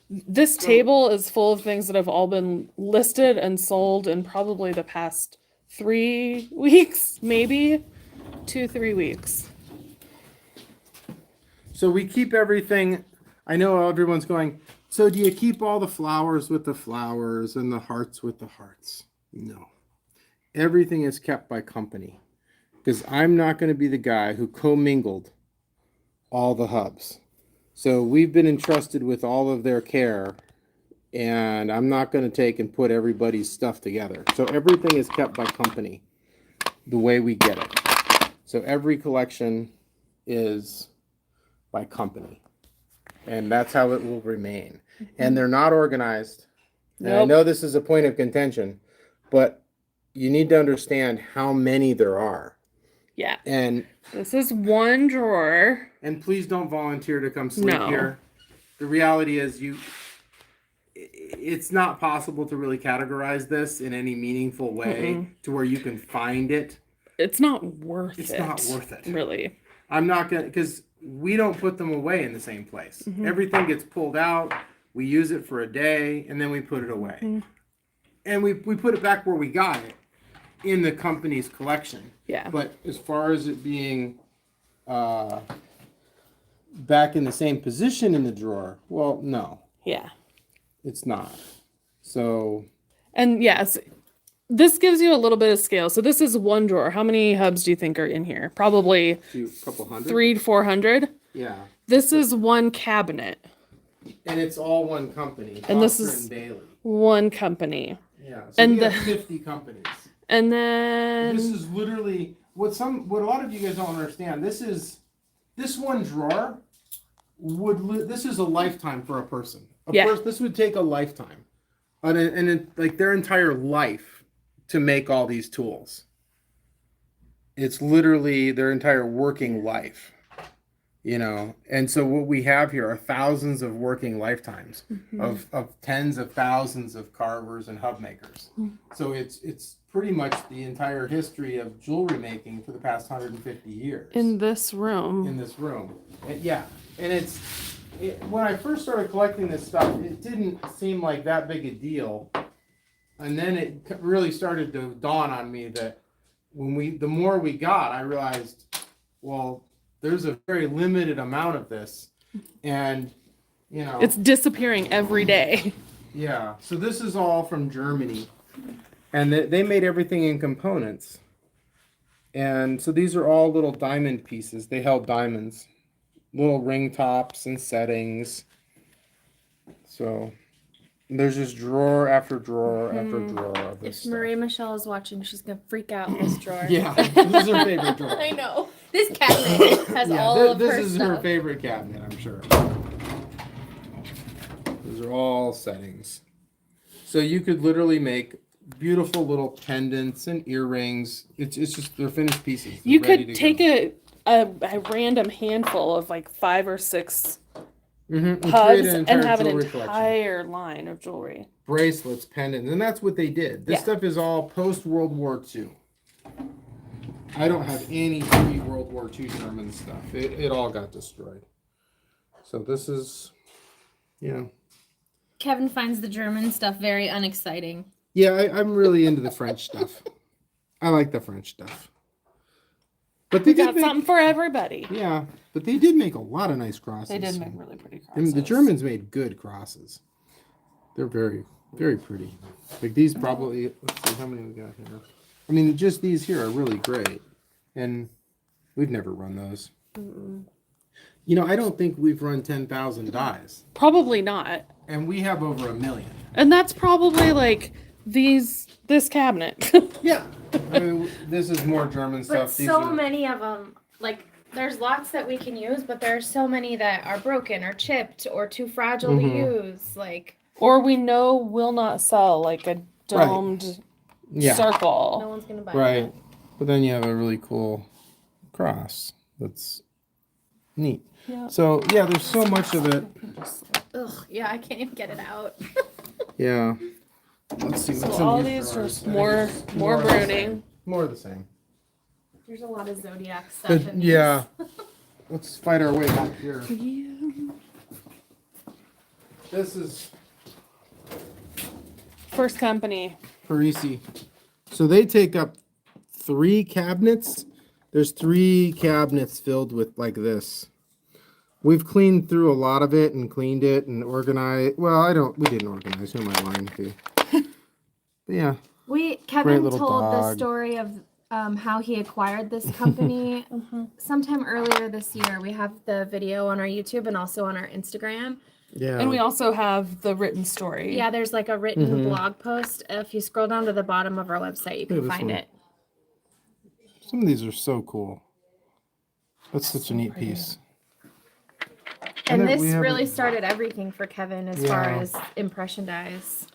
This table is full of things that have all been listed and sold in probably the past 3 weeks, maybe 2-3 weeks. So we keep everything. I know everyone's going, so do you keep all the flowers with the flowers and the hearts with the hearts? No. Everything is kept by company because I'm not going to be the guy who commingled all the hubs. So we've been entrusted with all of their care, and I'm not going to take and put everybody's stuff together. So everything is kept by company the way we get it. So every collection is by company. And that's how it will remain. And they're not organized. And I know this is a point of contention, but you need to understand how many there are. Yeah. And this is one drawer. And please don't volunteer to come sleep here. The reality is it's not possible to really categorize this in any meaningful way to where you can find it. It's not worth it. It's not worth it. Really. I'm not going to, because we don't put them away in the same place. Everything gets pulled out. We use it for a day and then we put it away. And we put it back where we got it in the company's collection. Yeah. But as far as it being back in the same position in the drawer. Well, no, Yeah. it's not. So And yes, this gives you a little bit of scale. So this is one drawer. How many hubs do you think are in here? Probably a couple hundred. 300 to 400. Yeah. This is one cabinet. And it's all one company. And this Foster is and Bailey. one company. Yeah. So and we have the- 50 companies. And then This is literally what a lot of you guys don't understand. This one drawer this is a lifetime for a person. This would take a lifetime, and like their entire life to make all these tools. It's literally their entire working life, And so what we have here are thousands of working lifetimes of tens of thousands of carvers and hub makers. So it's pretty much the entire history of jewelry making for the past 150 years. in this room. And when I first started collecting this stuff, it didn't seem like that big a deal. And then it really started to dawn on me that the more we got, I realized, well, there's a very limited amount of this. And, It's disappearing every day. yeah. So this is all from Germany. And they made everything in components. And so these are all little diamond pieces. They held diamonds. Little ring tops and settings. So there's just drawer after drawer after drawer of this If stuff. Marie Michelle is watching, she's gonna freak out in this drawer. Yeah, this is her favorite drawer. I know. This cabinet has all of this her is stuff. her favorite cabinet, I'm sure. Those are all settings. So you could literally make beautiful little pendants and earrings. It's just they're finished pieces. They're You ready could to take go. a random handful of like 5 or 6 And create hubs an and entire have an jewelry collection. entire line of jewelry. Bracelets, pendants, and that's what they did. This Yeah. stuff is all post World War II. I don't have any pre-World War II German stuff. It all got destroyed. So this is, Kevin finds the German stuff very unexciting. Yeah, I'm really into the French stuff. I like the French stuff. But they We got did make, something for everybody. yeah, but they did make a lot of nice crosses. They did make really pretty I mean, crosses. the Germans made good crosses. They're very, very pretty. Like these probably, let's see how many we got here. I mean, just these here are really great. And we've never run those. I don't think we've run 10,000 dies. Probably not. And we have over 1 million. And that's probably like this cabinet. Yeah. I mean, this is more German But stuff. These so are- many of them, like, there's lots that we can use, but there are so many that are broken or chipped or too fragile to use. Like, Or we know will not sell like a domed Yeah. no circle. one's gonna buy Right. But then you have a really cool cross. That's neat. Yeah. So, yeah, there's so much of it. that. Ugh, yeah, I can't even get it out. Yeah. Let's see So what's in all these these are drawers. just I think more it's more of the same. pruning. More of the same. There's a lot of Zodiac stuff But, in yeah. Let's fight our way back here. Yeah. This is First company. Parisi. So they take up 3 cabinets. There's 3 cabinets filled with like this. We've cleaned through a lot of it and cleaned it and organized. Well, we didn't organize. Who am I lying to? But yeah. Kevin little told the dog. story of how he acquired this company sometime earlier this year. We have the video on our YouTube and also on our Instagram. Yeah. And we also have the written story. Yeah, there's like a written blog post. If you scroll down to the bottom of our website, you Look at can this find one. it. Some of these are so cool. That's such a neat piece. And then this we have really a- started everything for Kevin as far Yeah. as impression dies.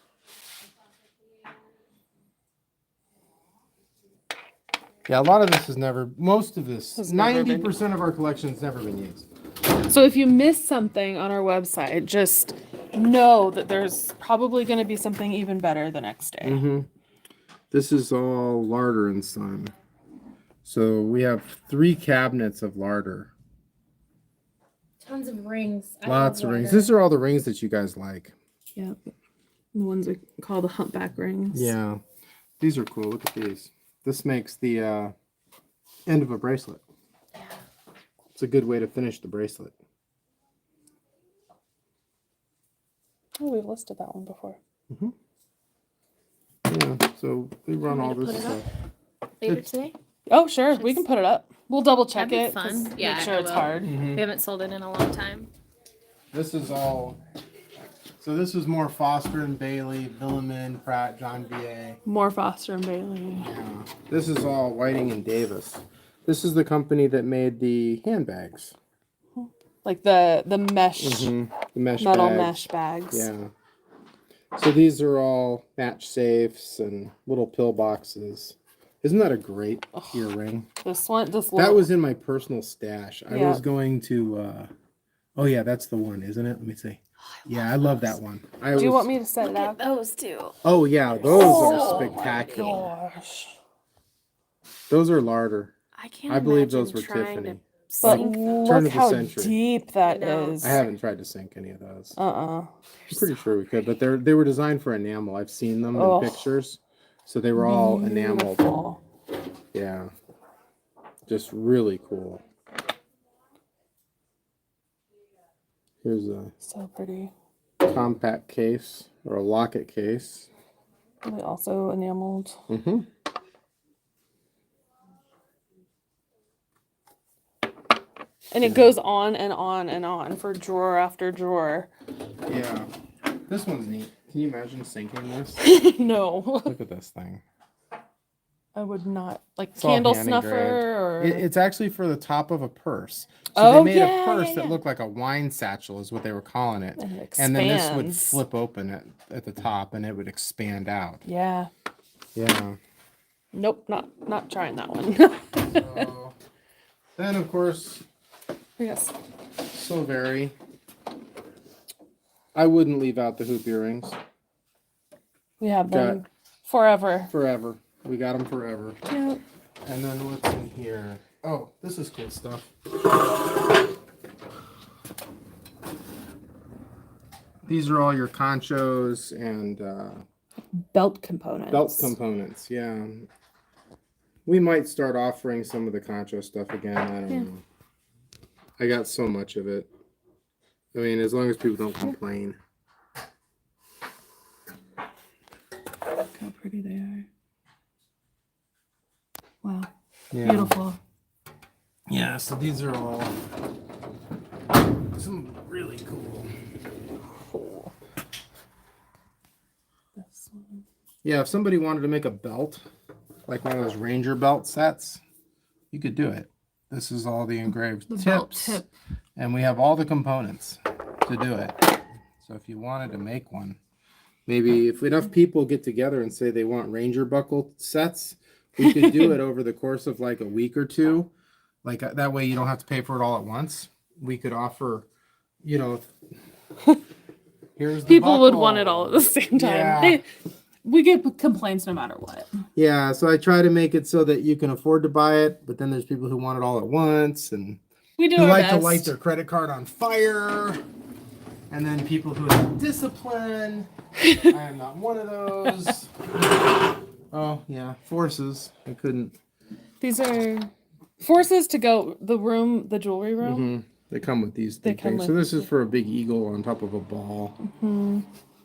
Yeah, a lot of this has never, most of this, Has never been- 90% of our collection's never been used. So if you miss something on our website, just know that there's probably going to be something even better the next day. This is all larder and son. So we have 3 cabinets of larder. Tons of rings. I Lots love of rings. larder. These are all the rings that you guys like. Yep. The ones we call the humpback rings. Yeah. These are cool. Look at these. This makes the end of a bracelet. It's a good way to finish the bracelet. Oh, we've listed that one before. Yeah, so we run all to this put it up? stuff. Later today? Oh, sure. We can put it up. We'll double check That'd be it. 'cause fun. Yeah, Make sure I it's will. hard. We haven't sold it in a long time. This is all. So this is more Foster and Bailey, Billiman, Pratt, John VA. More Foster and Bailey. Yeah. This is all Whiting and Davis. This is the company that made the handbags. Like the mesh, The mesh metal bags. mesh bags. Yeah. So these are all match safes and little pill boxes. Isn't that a great earring? This one, this That was in my personal stash. I Yeah. was going to. Oh yeah, that's the one, isn't it? Let me see. I love that one. Do you want me to set it up? Those two. Oh yeah, those are spectacular. Gosh. Those are larder. I can't. I believe imagine those were trying Tiffany. To But sink those. Turn look of the how century. deep that I know. is. I haven't tried to sink any of those. Uh-uh. I'm pretty sure we could, but they were designed for enamel. I've seen them Oh. in pictures, so they were all enameled. Beautiful. Yeah, just really cool. Here's a So pretty. compact case or a locket case. They also enameled. Mm-hmm. And it goes on and on and on for drawer after drawer. Yeah, this one's neat. Can you imagine sinking this? No. Look at this thing. I would not. Like It's all candle hand snuffer engraved. or... It's actually for the top of a purse. So Oh, they made yeah, a purse yeah, that yeah. looked like a wine satchel, is what they were calling it. And it And then this would expands. flip open at the top, and it would expand out. Yeah. Yeah. Nope, not trying that one. So, then of course, Yes. so very. I wouldn't leave out the hoop earrings We have them forever. forever. We got them forever. Yeah. And then what's in here? Oh, this is cool stuff. These are all your conchos and Belt components. belt components. Yeah. We might start offering some of the concho stuff again. I don't know. I got so much of it. I mean, as long as people don't complain. Look how pretty they are. Wow. Yeah. Beautiful. Yeah, so these are all some really cool. Cool. This one. Yeah, if somebody wanted to make a belt, like one of those Ranger belt sets, you could do it. This is all the engraved The tips, belt tip. and we have all the components to do it. So if you wanted to make one, maybe if enough people get together and say they want Ranger buckle sets, we could do it over the course of like a week or two. Like that way you don't have to pay for it all at once. We could offer, you know, here's the People would buckle. want it all at the same time. Yeah. We get complaints no matter what. Yeah, so I try to make it so that you can afford to buy it, but then there's people who want it all at once and We do who our like best. to light their credit card on fire. And then people who have discipline. I am not one of those. Oh, yeah, forces. I couldn't. These are forces to go the jewelry room. They come with these They big come things. with So this is for a big eagle on top of a ball.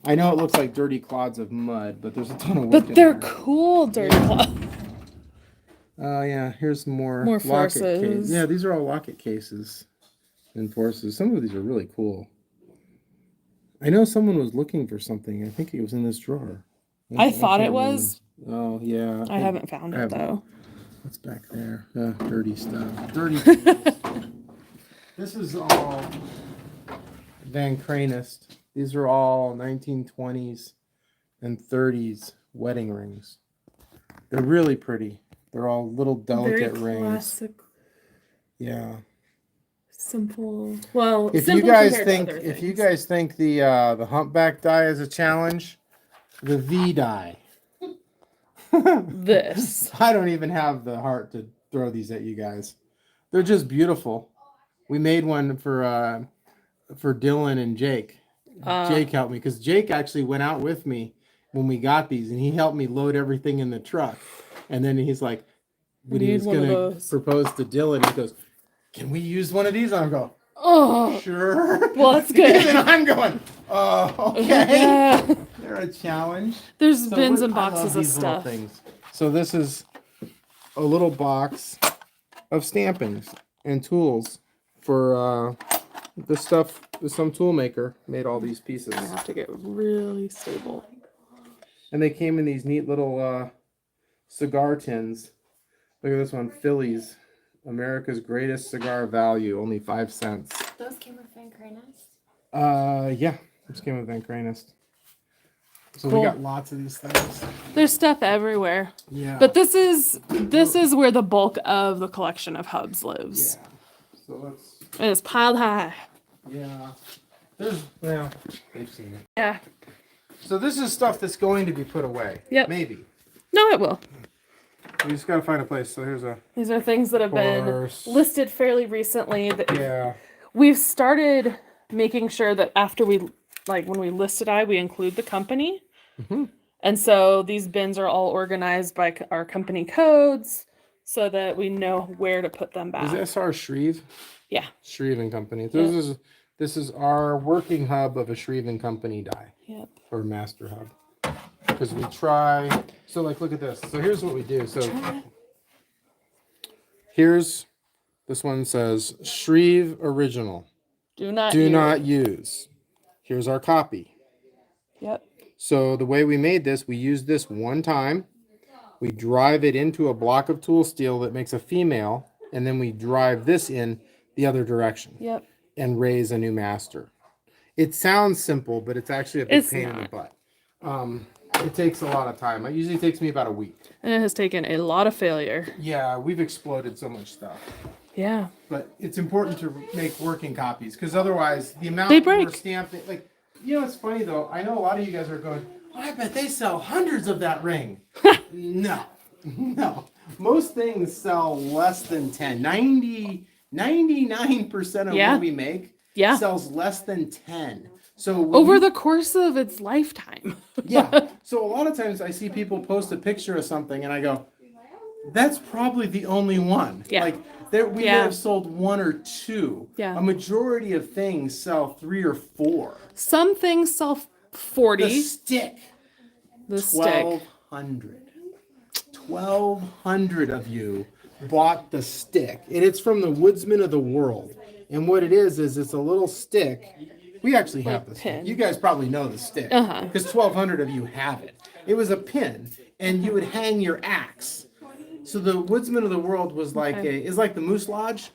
I know it looks like dirty clods of mud, but there's a ton of work But in they're there. cool dirty cloth. Oh, yeah, here's more More locket forces. cases. Yeah, these are all locket cases and forces. Some of these are really cool. I know someone was looking for something. I think it was in this drawer. I thought can't it was. remember. Oh, yeah. I haven't found I it haven't. though. What's back there? Dirty stuff. Dirty tools. This is all Van Cranist. These are all 1920s and 30s wedding rings. They're really pretty. They're all little delicate Very rings. classic, Yeah. simple. Well, If you simple guys compared to think other if you things. guys think the humpback die is a challenge, the V die. This. I don't even have the heart to throw these at you guys. They're just beautiful. We made one for Dylan and Jake. Jake helped me because Jake actually went out with me when we got these, and he helped me load everything in the truck. And then he's like, when Need he was one of gonna those. propose to Dylan, he goes, can we use one of these? And I'm going, Oh, sure. well, that's good. And I'm going, oh, okay. Yeah. They're a challenge. There's So bins what- and I love boxes of these little stuff. things. So this is a little box of stampings and tools for the stuff. Some tool maker made all these pieces, I have to get really stable. and they came in these neat little cigar tins. Look at this one, Phillies, America's greatest cigar value, only 5 cents. Those came with Van Cranus? Yeah, this came with Van Cranist. So Cool. we got lots of these things. There's stuff everywhere. Yeah. But this is where the bulk of the collection of hubs lives. Yeah. So let's. It is piled high. Yeah. Well, they've seen it. Yeah. So this is stuff that's going to be put away. Yep. Maybe. No, it will. We just gotta find a place. So here's a. These are things that have been Course. listed fairly recently. That Yeah. we've started making sure that after we, like when we list it, we include the company. Mhm. And so these bins are all organized by our company codes so that we know where to put them back. Is this our Shreve? Yeah. Shreve and Company. Yeah. This is our working hub of a Shreve and Company die. Yep. Or master hub. Because we try. So like, look at this. So here's what we do. So here's this one says Shreve Original. Do not Do use. not use. Here's our copy. Yep. So the way we made this, we used this one time. We drive it into a block of tool steel that makes a female, and then we drive this in the other direction Yep. and raise a new master. It sounds simple, but it's actually a big It's pain in the not. butt. It takes a lot of time. It usually takes me about a week. And it has taken a lot of failure. Yeah, we've exploded so much stuff. Yeah. But it's important to make working copies because otherwise the amount They we're break. stamping, like, you know, it's funny though. I know a lot of you guys are going, oh, I bet they sell hundreds of that ring. No, no. Most things sell less than 10. 99% of Yeah. what we make Yeah. sells less than 10. So when Over you- the course of its lifetime. yeah. So a lot of times I see people post a picture of something and I go, that's probably the only one. Yeah. Like there, we may Yeah. have sold one or two. Yeah. A majority of things sell 3 or 4. Some things sell 40. The stick, The stick. 1,200. 1,200 of you bought the stick. And it's from the Woodsman of the World. And what it is it's a little stick. We actually have this. pin. You guys probably know the stick. Uh-huh. Because 1,200 of you have it. It was a pin. And you would hang your axe. So the Woodsman of the World was like is like the Moose Lodge,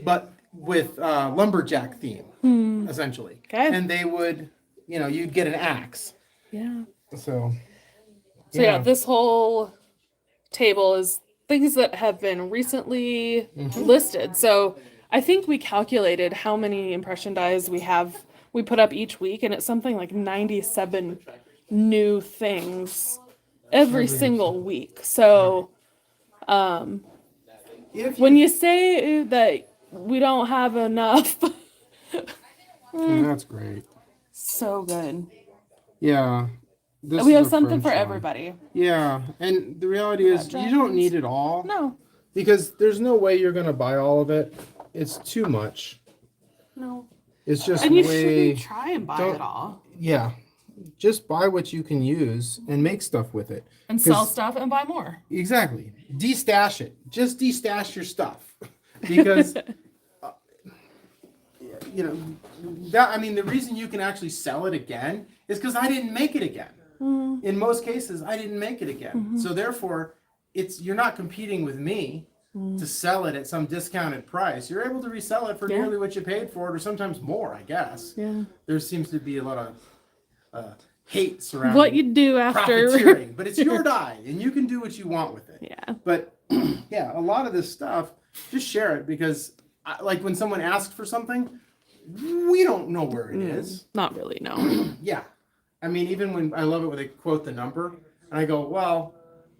but with lumberjack theme, essentially. Okay. And they would, you'd get an axe. Yeah. So So this whole table is things that have been recently listed. So I think we calculated how many impression dies we put up each week, and it's something like 97 new things every single week. So when you say that we don't have enough, that's great. so good. Yeah. This We is have a something French for one. everybody. Yeah, and the reality is you don't need it all. No, Because there's no way you're gonna buy all of it. It's too much. no. It's just And you way. shouldn't try and buy don't- it all. Yeah. Just buy what you can use and make stuff with it. And sell 'Cause- stuff and buy more. Exactly. Destash it. Just destash your stuff. Because the reason you can actually sell it again is because I didn't make it again. In most cases, I didn't make it again. So therefore, you're not competing with me to sell it at some discounted price. You're able to resell it for nearly what you paid for it, or sometimes more, I guess. Yeah. There seems to be a lot of hate surrounding What you do after. profiteering, but it's your die, and you can do what you want with it. Yeah. But yeah, a lot of this stuff, just share it because, like when someone asks for something, we don't know where it is. Not really, no. Yeah, I mean, even when I love it when they quote the number, and I go, well,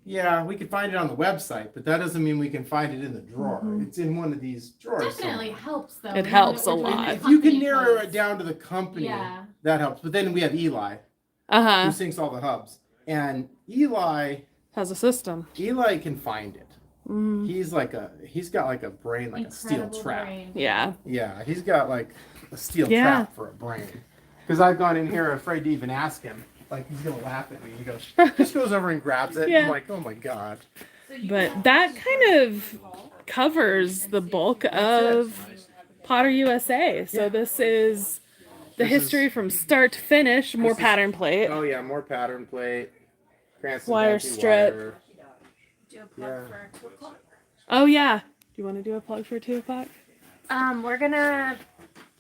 yeah, we could find it on the website, but that doesn't mean we can find it in the drawer. It's in one of these drawers. Definitely helps though. It knowing helps that a we're doing lot. the If you can company narrow codes. it down to the company, Yeah. that helps. But then we have Eli, who Uh-huh. syncs all the hubs, and Eli Has a system. can find it. He's got like a brain like Incredible a steel trap. brain. Yeah. Yeah, he's got like a steel Yeah. trap for a brain. Because I've gone in here afraid to even ask him. Like he's gonna laugh at me. He goes, just goes over and grabs it. Yeah. I'm like, oh my god. But that kind of covers the bulk of Potter USA. So this is the This history is- from start to finish. More this is- pattern plate. Oh yeah, more pattern plate. Cranston Wire Fancy strip. wire. Do a plug for 2 o'clock. Oh yeah. Do you want to do a plug for 2:00? We're gonna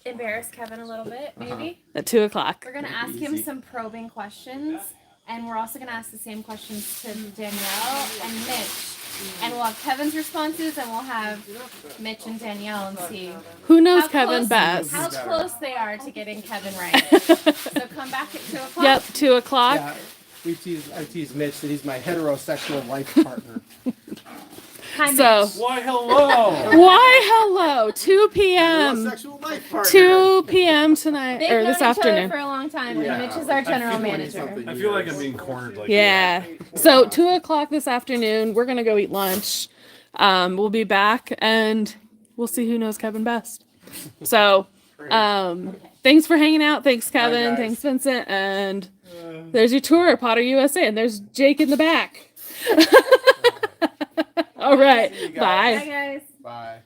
embarrass Kevin a little bit, maybe. At 2:00. We're gonna ask him some probing questions, and we're also gonna ask the same questions to Danielle and Mitch. And we'll have Kevin's responses, and we'll have Mitch and Danielle, and see Who knows how Kevin close- best? how close they are to getting Kevin right. So come back at 2:00. Yep, 2:00. Yeah, I tease Mitch that he's my heterosexual life partner. Hi, So Mitch. Why hello? why hello? 2 p.m. Heterosexual life partner. 2 p.m. tonight They've or known this each other afternoon. for a long time, Yeah. and Mitch is our general manager. I feel like I'm being cornered like Yeah. So 2:00 this afternoon, we're gonna go eat lunch. We'll be back and we'll see who knows Kevin best. So, thanks for hanging out. Thanks, Kevin. guys. Thanks, Vincent. And there's your tour, Potter USA, and there's Jake in the back. All right. See you guys. Bye. Bye, guys. Bye.